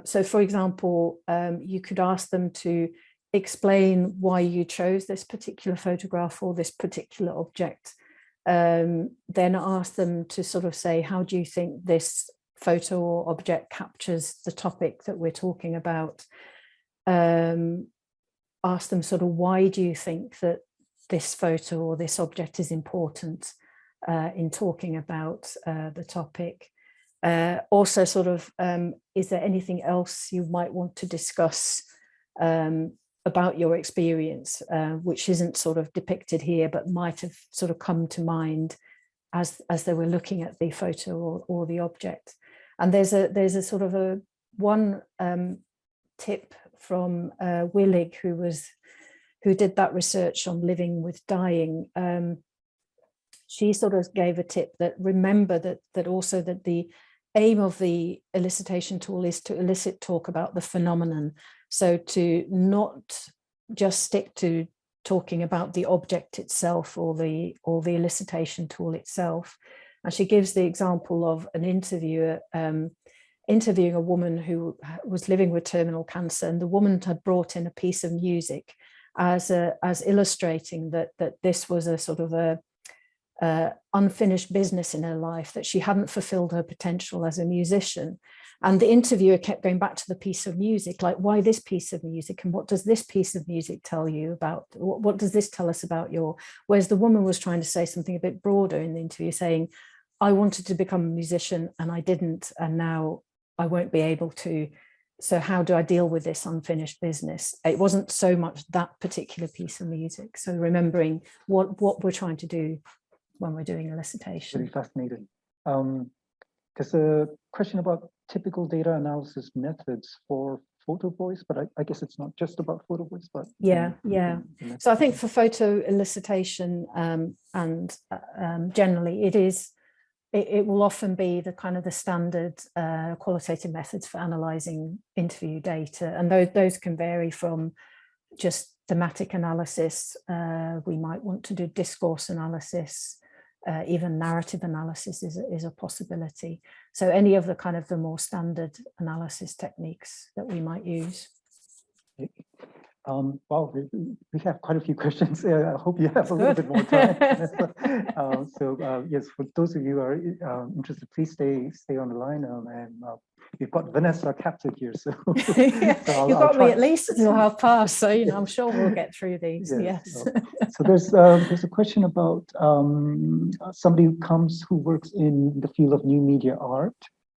So for example, you could ask them to explain why you chose this particular photograph or this particular object. Then ask them to sort of say, how do you think this photo or object captures the topic that we're talking about? Ask them sort of, why do you think that this photo or this object is important in talking about the topic? Also sort of, is there anything else you might want to discuss about your experience, which isn't sort of depicted here, but might have sort of come to mind as they were looking at the photo or the object? And there's a sort of one tip from Willig, who did that research on living with dying. She sort of gave a tip that remember that also that the aim of the elicitation tool is to elicit talk about the phenomenon. So to not just stick to talking about the object itself or the elicitation tool itself. And she gives the example of an interviewer interviewing a woman who was living with terminal cancer, and the woman had brought in a piece of music as illustrating that this was a sort of a unfinished business in her life, that she hadn't fulfilled her potential as a musician. And the interviewer kept going back to the piece of music, like, why this piece of music, and what does this piece of music tell you about, what does this tell us about your, whereas the woman was trying to say something a bit broader in the interview, saying, I wanted to become a musician and I didn't, and now I won't be able to. So how do I deal with this unfinished business? It wasn't so much that particular piece of music. So remembering what we're trying to do when we're doing elicitation. Really fascinating. There's a question about typical data analysis methods for photo voice, but I guess it's not just about photo voice, but yeah. So I think for photo elicitation and generally it will often be the kind of the standard qualitative methods for analysing interview data, and those can vary from just thematic analysis. We might want to do discourse analysis. Even narrative analysis is a possibility. So any of the kind of the more standard analysis techniques that we might use. Well, we have quite a few questions. I hope you have a little bit more time. Yes, for those of you who are interested, please stay on the line. And we've got Vanessa captured here, so, You've got me at least until past. So I'm sure we'll get through these. Yes. So there's a question about somebody who works in the field of new media art.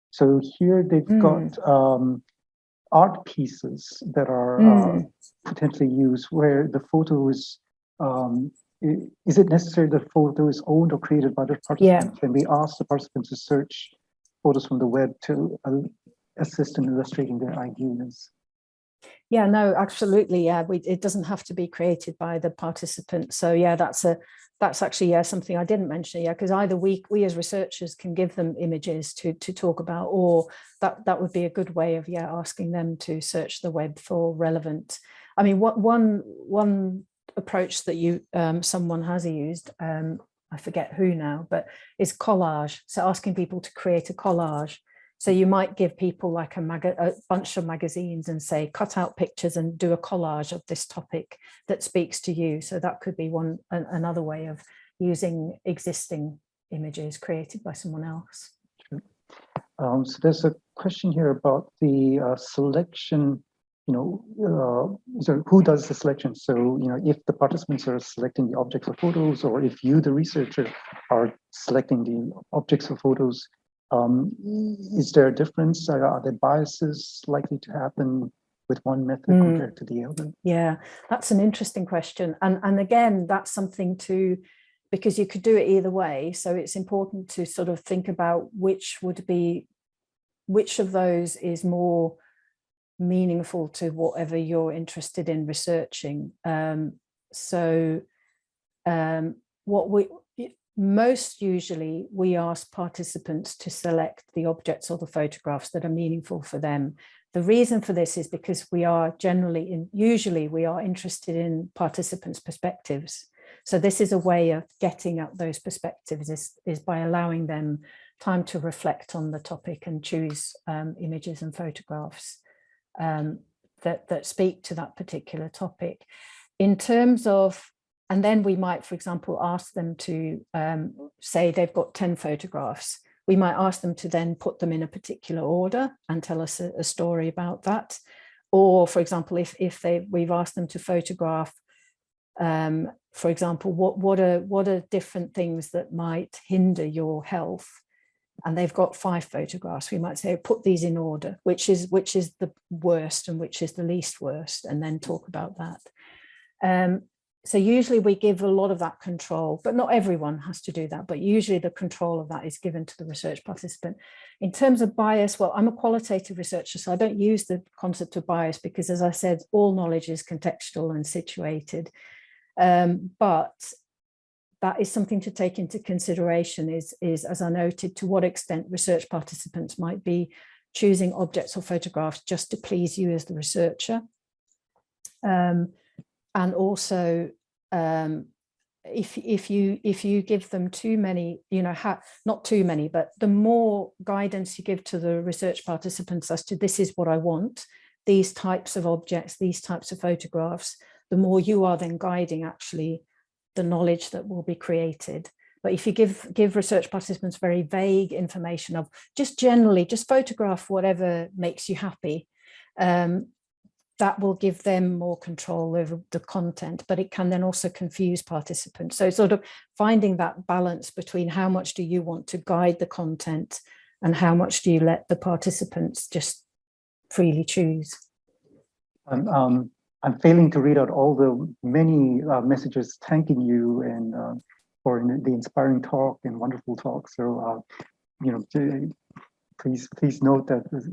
So here they've got art pieces that are potentially used where the photo is it necessary that the photo is owned or created by the participant? Can we ask the participants to search photos from the web to assist in illustrating their ideas? Yeah, no, absolutely. Yeah, it doesn't have to be created by the participant. So yeah, that's actually something I didn't mention. Yeah, because either we as researchers can give them images to talk about, or that would be a good way of asking them to search the web for relevant. I mean, one approach that someone has used, I forget who now, but is collage. So asking people to create a collage. So you might give people like a bunch of magazines and say, cut out pictures and do a collage of this topic that speaks to you. So that could be another way of using existing images created by someone else. So there's a question here about the selection, so who does the selection? So, if the participants are selecting the objects or photos, or if you, the researcher, are selecting the objects or photos, is there a difference? Are there biases likely to happen with one method compared to the other? Yeah, that's an interesting question. And again, that's something because you could do it either way. So it's important to sort of think about which would be which of those is more meaningful to whatever you're interested in researching. What we most usually, we ask participants to select the objects or the photographs that are meaningful for them. The reason for this is because we are usually we are interested in participants' perspectives. So this is a way of getting at those perspectives, is by allowing them time to reflect on the topic and choose images and photographs that speak to that particular topic. In terms of, and then we might, for example, ask them to say they've got 10 photographs. We might ask them to then put them in a particular order and tell us a story about that. Or, for example, if we've asked them to photograph, for example, what are different things that might hinder your health? And they've got 5 photographs. We might say, put these in order, which is the worst and which is the least worst, and then talk about that. So usually we give a lot of that control, but not everyone has to do that. But usually the control of that is given to the research participant. In terms of bias, well, I'm a qualitative researcher, so I don't use the concept of bias because, as I said, all knowledge is contextual and situated. But that is something to take into consideration is, as I noted, to what extent research participants might be choosing objects or photographs just to please you as the researcher. And also, if you give them too many, not too many, but the more guidance you give to the research participants as to this is what I want, these types of objects, these types of photographs, the more you are then guiding actually the knowledge that will be created. But if you give research participants very vague information of just generally, just photograph whatever makes you happy, that will give them more control over the content, but it can then also confuse participants. So sort of finding that balance between how much do you want to guide the content and how much do you let the participants just freely choose. I'm failing to read out all the many messages thanking you and for the inspiring talk and wonderful talk. So, please note that there's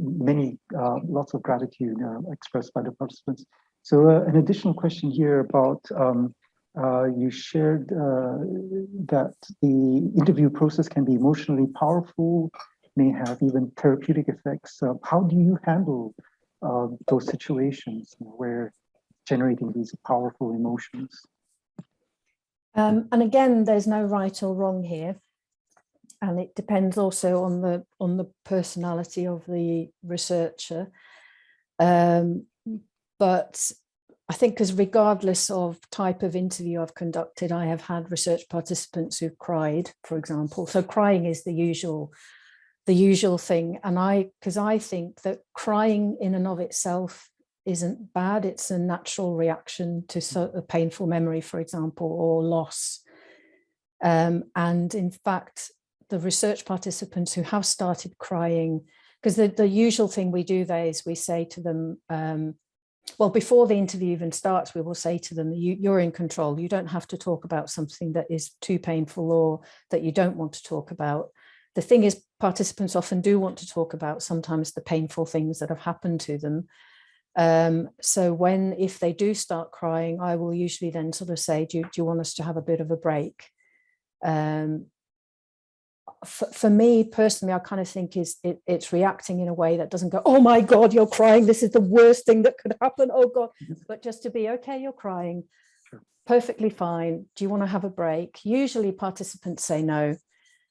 lots of gratitude expressed by the participants. So an additional question here about, you shared that the interview process can be emotionally powerful, may have even therapeutic effects. How do you handle those situations where generating these powerful emotions? And again, there's no right or wrong here. And it depends also on the personality of the researcher. But I think, because regardless of type of interview I've conducted, I have had research participants who've cried, for example. So crying is the usual thing. And because I think that crying in and of itself isn't bad. It's a natural reaction to a painful memory, for example, or loss. And in fact, the research participants who have started crying, because the usual thing we do there is we say to them, well, before the interview even starts, we will say to them, you're in control. You don't have to talk about something that is too painful or that you don't want to talk about. The thing is, participants often do want to talk about sometimes the painful things that have happened to them. So if they do start crying, I will usually then sort of say, do you want us to have a bit of a break? For me personally, I kind of think it's reacting in a way that doesn't go, oh my God, you're crying. This is the worst thing that could happen. Oh God. But just to be, okay, you're crying. Sure. Perfectly fine. Do you want to have a break? Usually participants say no.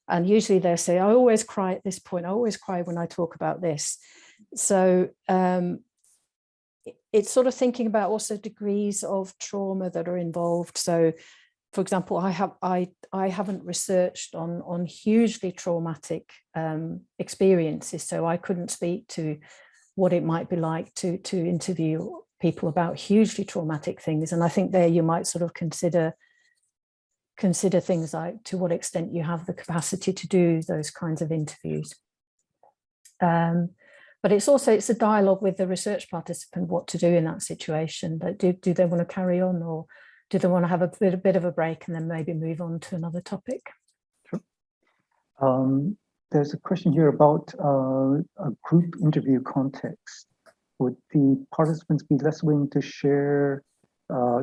And usually they'll say, I always cry at this point. I always cry when I talk about this. So it's sort of thinking about also degrees of trauma that are involved. So for example, I haven't researched on hugely traumatic experiences, so I couldn't speak to what it might be like to interview people about hugely traumatic things. And I think there you might sort of consider things like to what extent you have the capacity to do those kinds of interviews. But it's a dialogue with the research participant what to do in that situation. But do they want to carry on, or do they want to have a bit of a break and then maybe move on to another topic? Sure. There's a question here about a group interview context. Would the participants be less willing to share,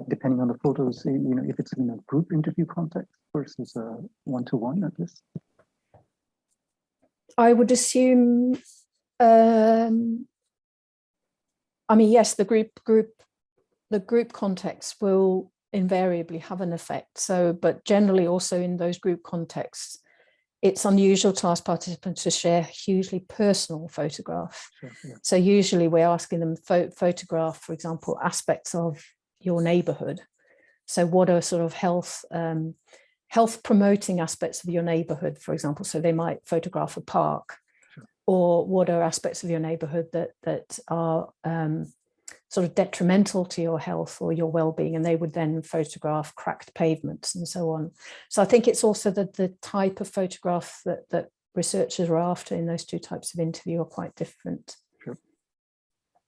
depending on the photos, if it's in a group interview context versus a one-to-one at this? I would assume, I mean, yes, the group context will invariably have an effect. So, but generally also in those group contexts, it's unusual to ask participants to share hugely personal photographs. Sure, yeah. So usually we're asking them photograph, for example, aspects of your neighborhood. So what are sort of health promoting aspects of your neighborhood, for example? So they might photograph a park. Sure. Or what are aspects of your neighborhood that are sort of detrimental to your health or your well-being, and they would then photograph cracked pavements and so on. So I think it's also that the type of photograph that researchers are after in those two types of interview are quite different. Sure.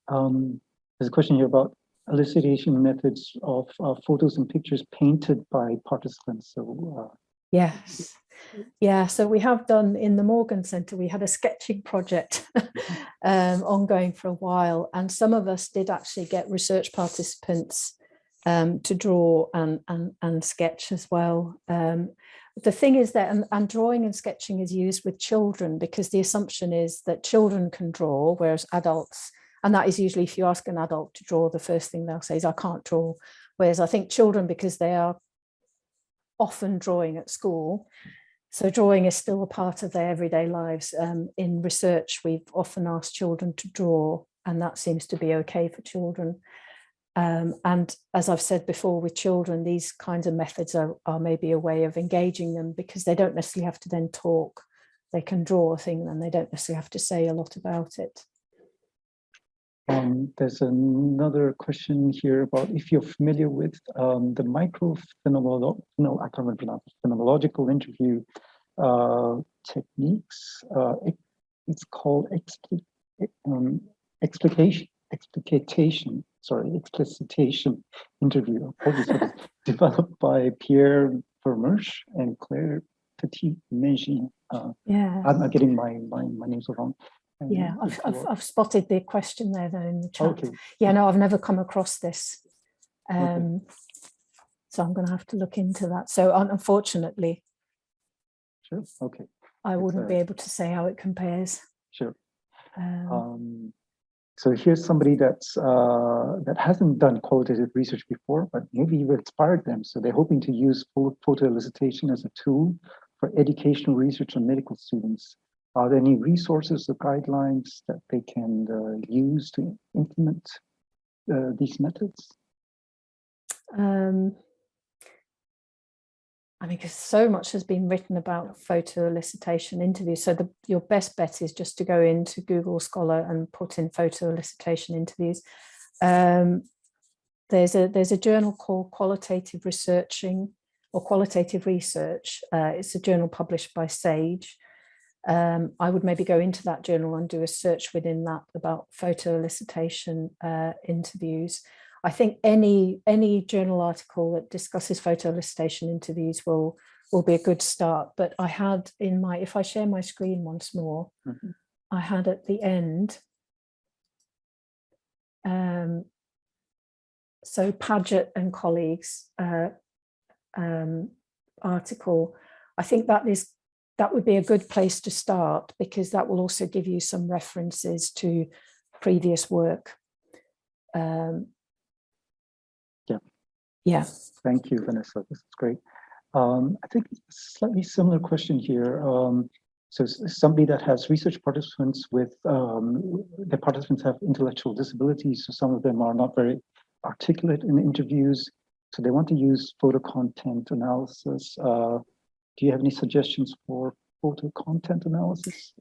There's a question here about elicitation methods of photos and pictures painted by participants. So yes. Yeah, so we have done in the Morgan Centre, we had a sketching project ongoing for a while, and some of us did actually get research participants to draw and sketch as well. The thing is that, and drawing and sketching is used with children because the assumption is that children can draw, whereas adults, and that is usually if you ask an adult to draw, the first thing they'll say is, I can't draw. Whereas I think children, because they are often drawing at school, so drawing is still a part of their everyday lives. In research, we've often asked children to draw, and that seems to be okay for children. And as I've said before, with children, these kinds of methods are maybe a way of engaging them because they don't necessarily have to then talk. They can draw a thing and they don't necessarily have to say a lot about it. There's another question here about if you're familiar with the phenomenological interview techniques. It's called explication interview. Developed by Pierre Vermersch and Claire Petit-Megin. Yeah, I'm getting my names wrong. Yeah, I've spotted the question there though in the chat. Okay. Yeah, no, I've never come across this. Okay. So I'm going to have to look into that. So unfortunately, Sure. Okay. I wouldn't be able to say how it compares. Sure. So here's somebody that hasn't done qualitative research before, but maybe you've inspired them. So they're hoping to use photo elicitation as a tool for educational research on medical students. Are there any resources or guidelines that they can use to implement these methods? I mean, because so much has been written about photo elicitation interviews. So your best bet is just to go into Google Scholar and put in photo elicitation interviews. There's a journal called Qualitative Researching or Qualitative Research. It's a journal published by Sage. I would maybe go into that journal and do a search within that about photo elicitation interviews. I think any journal article that discusses photo elicitation interviews will be a good start. But I had if I share my screen once more, I had at the end, so Paget and colleagues article. I think that would be a good place to start because that will also give you some references to previous work. Yeah. Thank you, Vanessa. This is great. I think a slightly similar question here. So somebody that has research participants with, the participants have intellectual disabilities, so some of them are not very articulate in interviews, so they want to use photo content analysis. Do you have any suggestions for photo content analysis?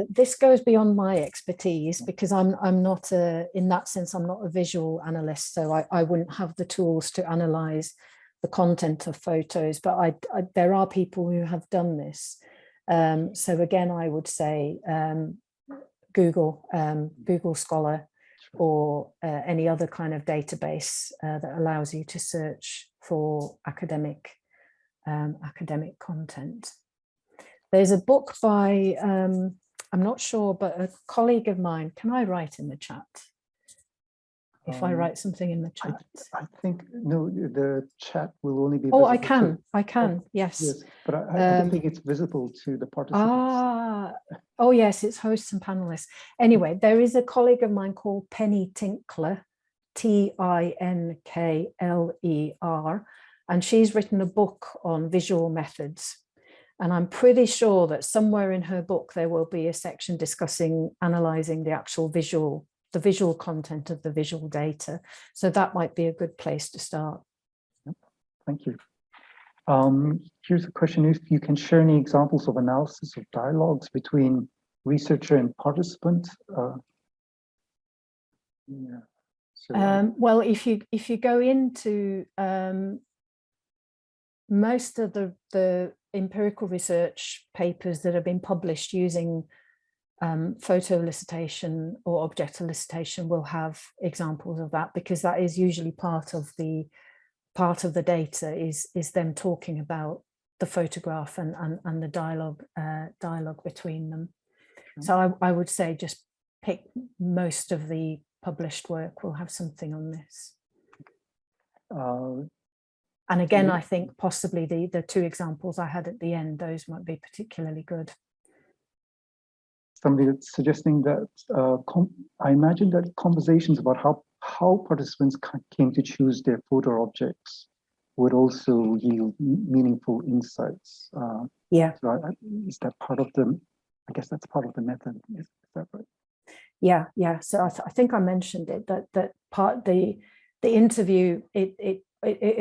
This goes beyond my expertise because I'm not in that sense, I'm not a visual analyst, so I wouldn't have the tools to analyze the content of photos, but there are people who have done this. So again, I would say Google Scholar or any other kind of database that allows you to search for academic content. There's a book by, I'm not sure, but a colleague of mine. Can I write in the chat? If I write something in the chat. I think, no, the chat will only be Oh, visible. I can, yes. Yes, but I don't think it's visible to the participants. Oh yes, it's hosts and panelists. Anyway, there is a colleague of mine called Penny Tinkler, Tinkler, and she's written a book on visual methods. And I'm pretty sure that somewhere in her book, there will be a section discussing analyzing the actual visual content of the visual data. So that might be a good place to start. Yep. Thank you. Here's a question: if you can share any examples of analysis of dialogues between researcher and participant. Yeah. So, well, if you go into most of the empirical research papers that have been published using photo elicitation or object elicitation will have examples of that, because that is usually part of the data is them talking about the photograph and the dialogue between them. So I would say just pick most of the published work will have something on this. And again, I think possibly the two examples I had at the end, those might be particularly good. Somebody that's suggesting that I imagine that conversations about how participants came to choose their photo objects would also yield meaningful insights. Yeah. So is that part of the? I guess that's part of the method. Is that right? Yeah, yeah. So I think I mentioned it that part the interview it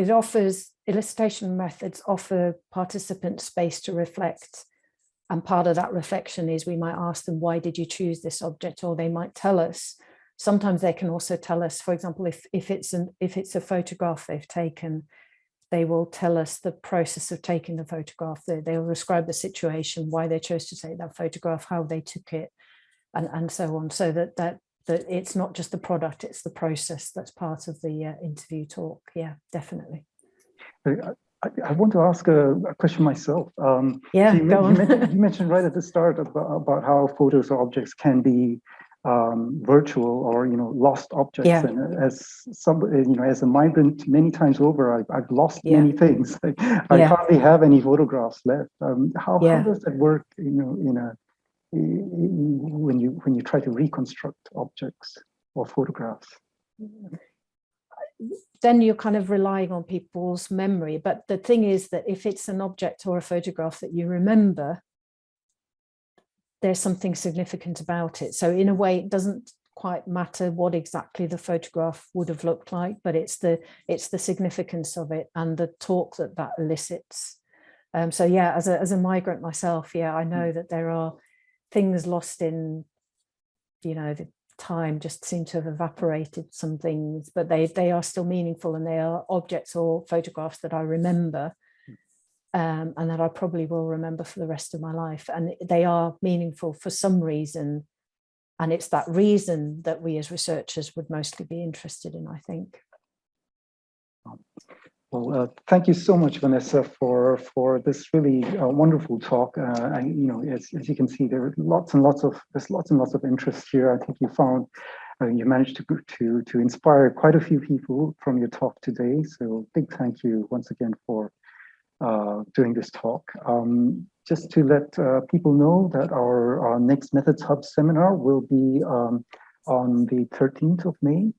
offers elicitation methods offer participants space to reflect. And part of that reflection is we might ask them, why did you choose this object? Or they might tell us. Sometimes they can also tell us, for example, if it's a photograph they've taken, they will tell us the process of taking the photograph. They'll describe the situation, why they chose to take that photograph, how they took it, and so on. So that it's not just the product, it's the process that's part of the interview talk. Yeah, definitely. I want to ask a question myself. Yeah, so go on. you mentioned right at the start about how photos or objects can be virtual or lost objects. Yeah. And as somebody, as a migrant, many times over, I've lost many things. I hardly have any photographs left. How does that work? When you try to reconstruct objects or photographs. Then you're kind of relying on people's memory. But the thing is that if it's an object or a photograph that you remember, there's something significant about it. So in a way, it doesn't quite matter what exactly the photograph would have looked like, but it's the significance of it and the talk that elicits. So yeah, as a migrant myself, yeah, I know that there are things lost in, the time just seem to have evaporated, some things, but they are still meaningful, and they are objects or photographs that I remember, and that I probably will remember for the rest of my life, and they are meaningful for some reason, and it's that reason that we as researchers would mostly be interested in, I think. Well, thank you so much, Vanessa, for this really wonderful talk. As you can see, there's lots and lots of interest here. I think you found you managed to inspire quite a few people from your talk today. So big thank you once again for doing this talk. Just to let people know that our next Methods Hub seminar will be on the 13th of May.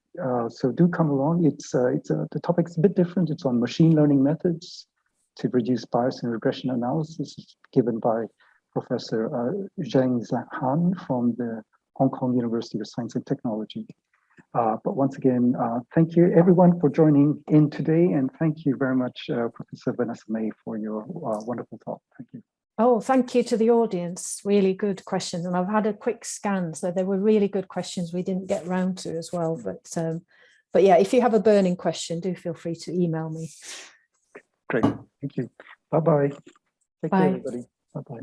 So do come along. The topic's a bit different. It's on machine learning methods to reduce bias and regression analysis. It's given by Professor Zheng Han from the Hong Kong University of Science and Technology. But once again, thank you everyone for joining in today, and thank you very much, Professor Vanessa May, for your wonderful talk. Thank you. Oh, thank you to the audience. Really good questions. And I've had a quick scan, so there were really good questions we didn't get round to as well. But yeah, if you have a burning question, do feel free to email me. Great. Thank you. Bye-bye. Take care, everybody. Bye-bye.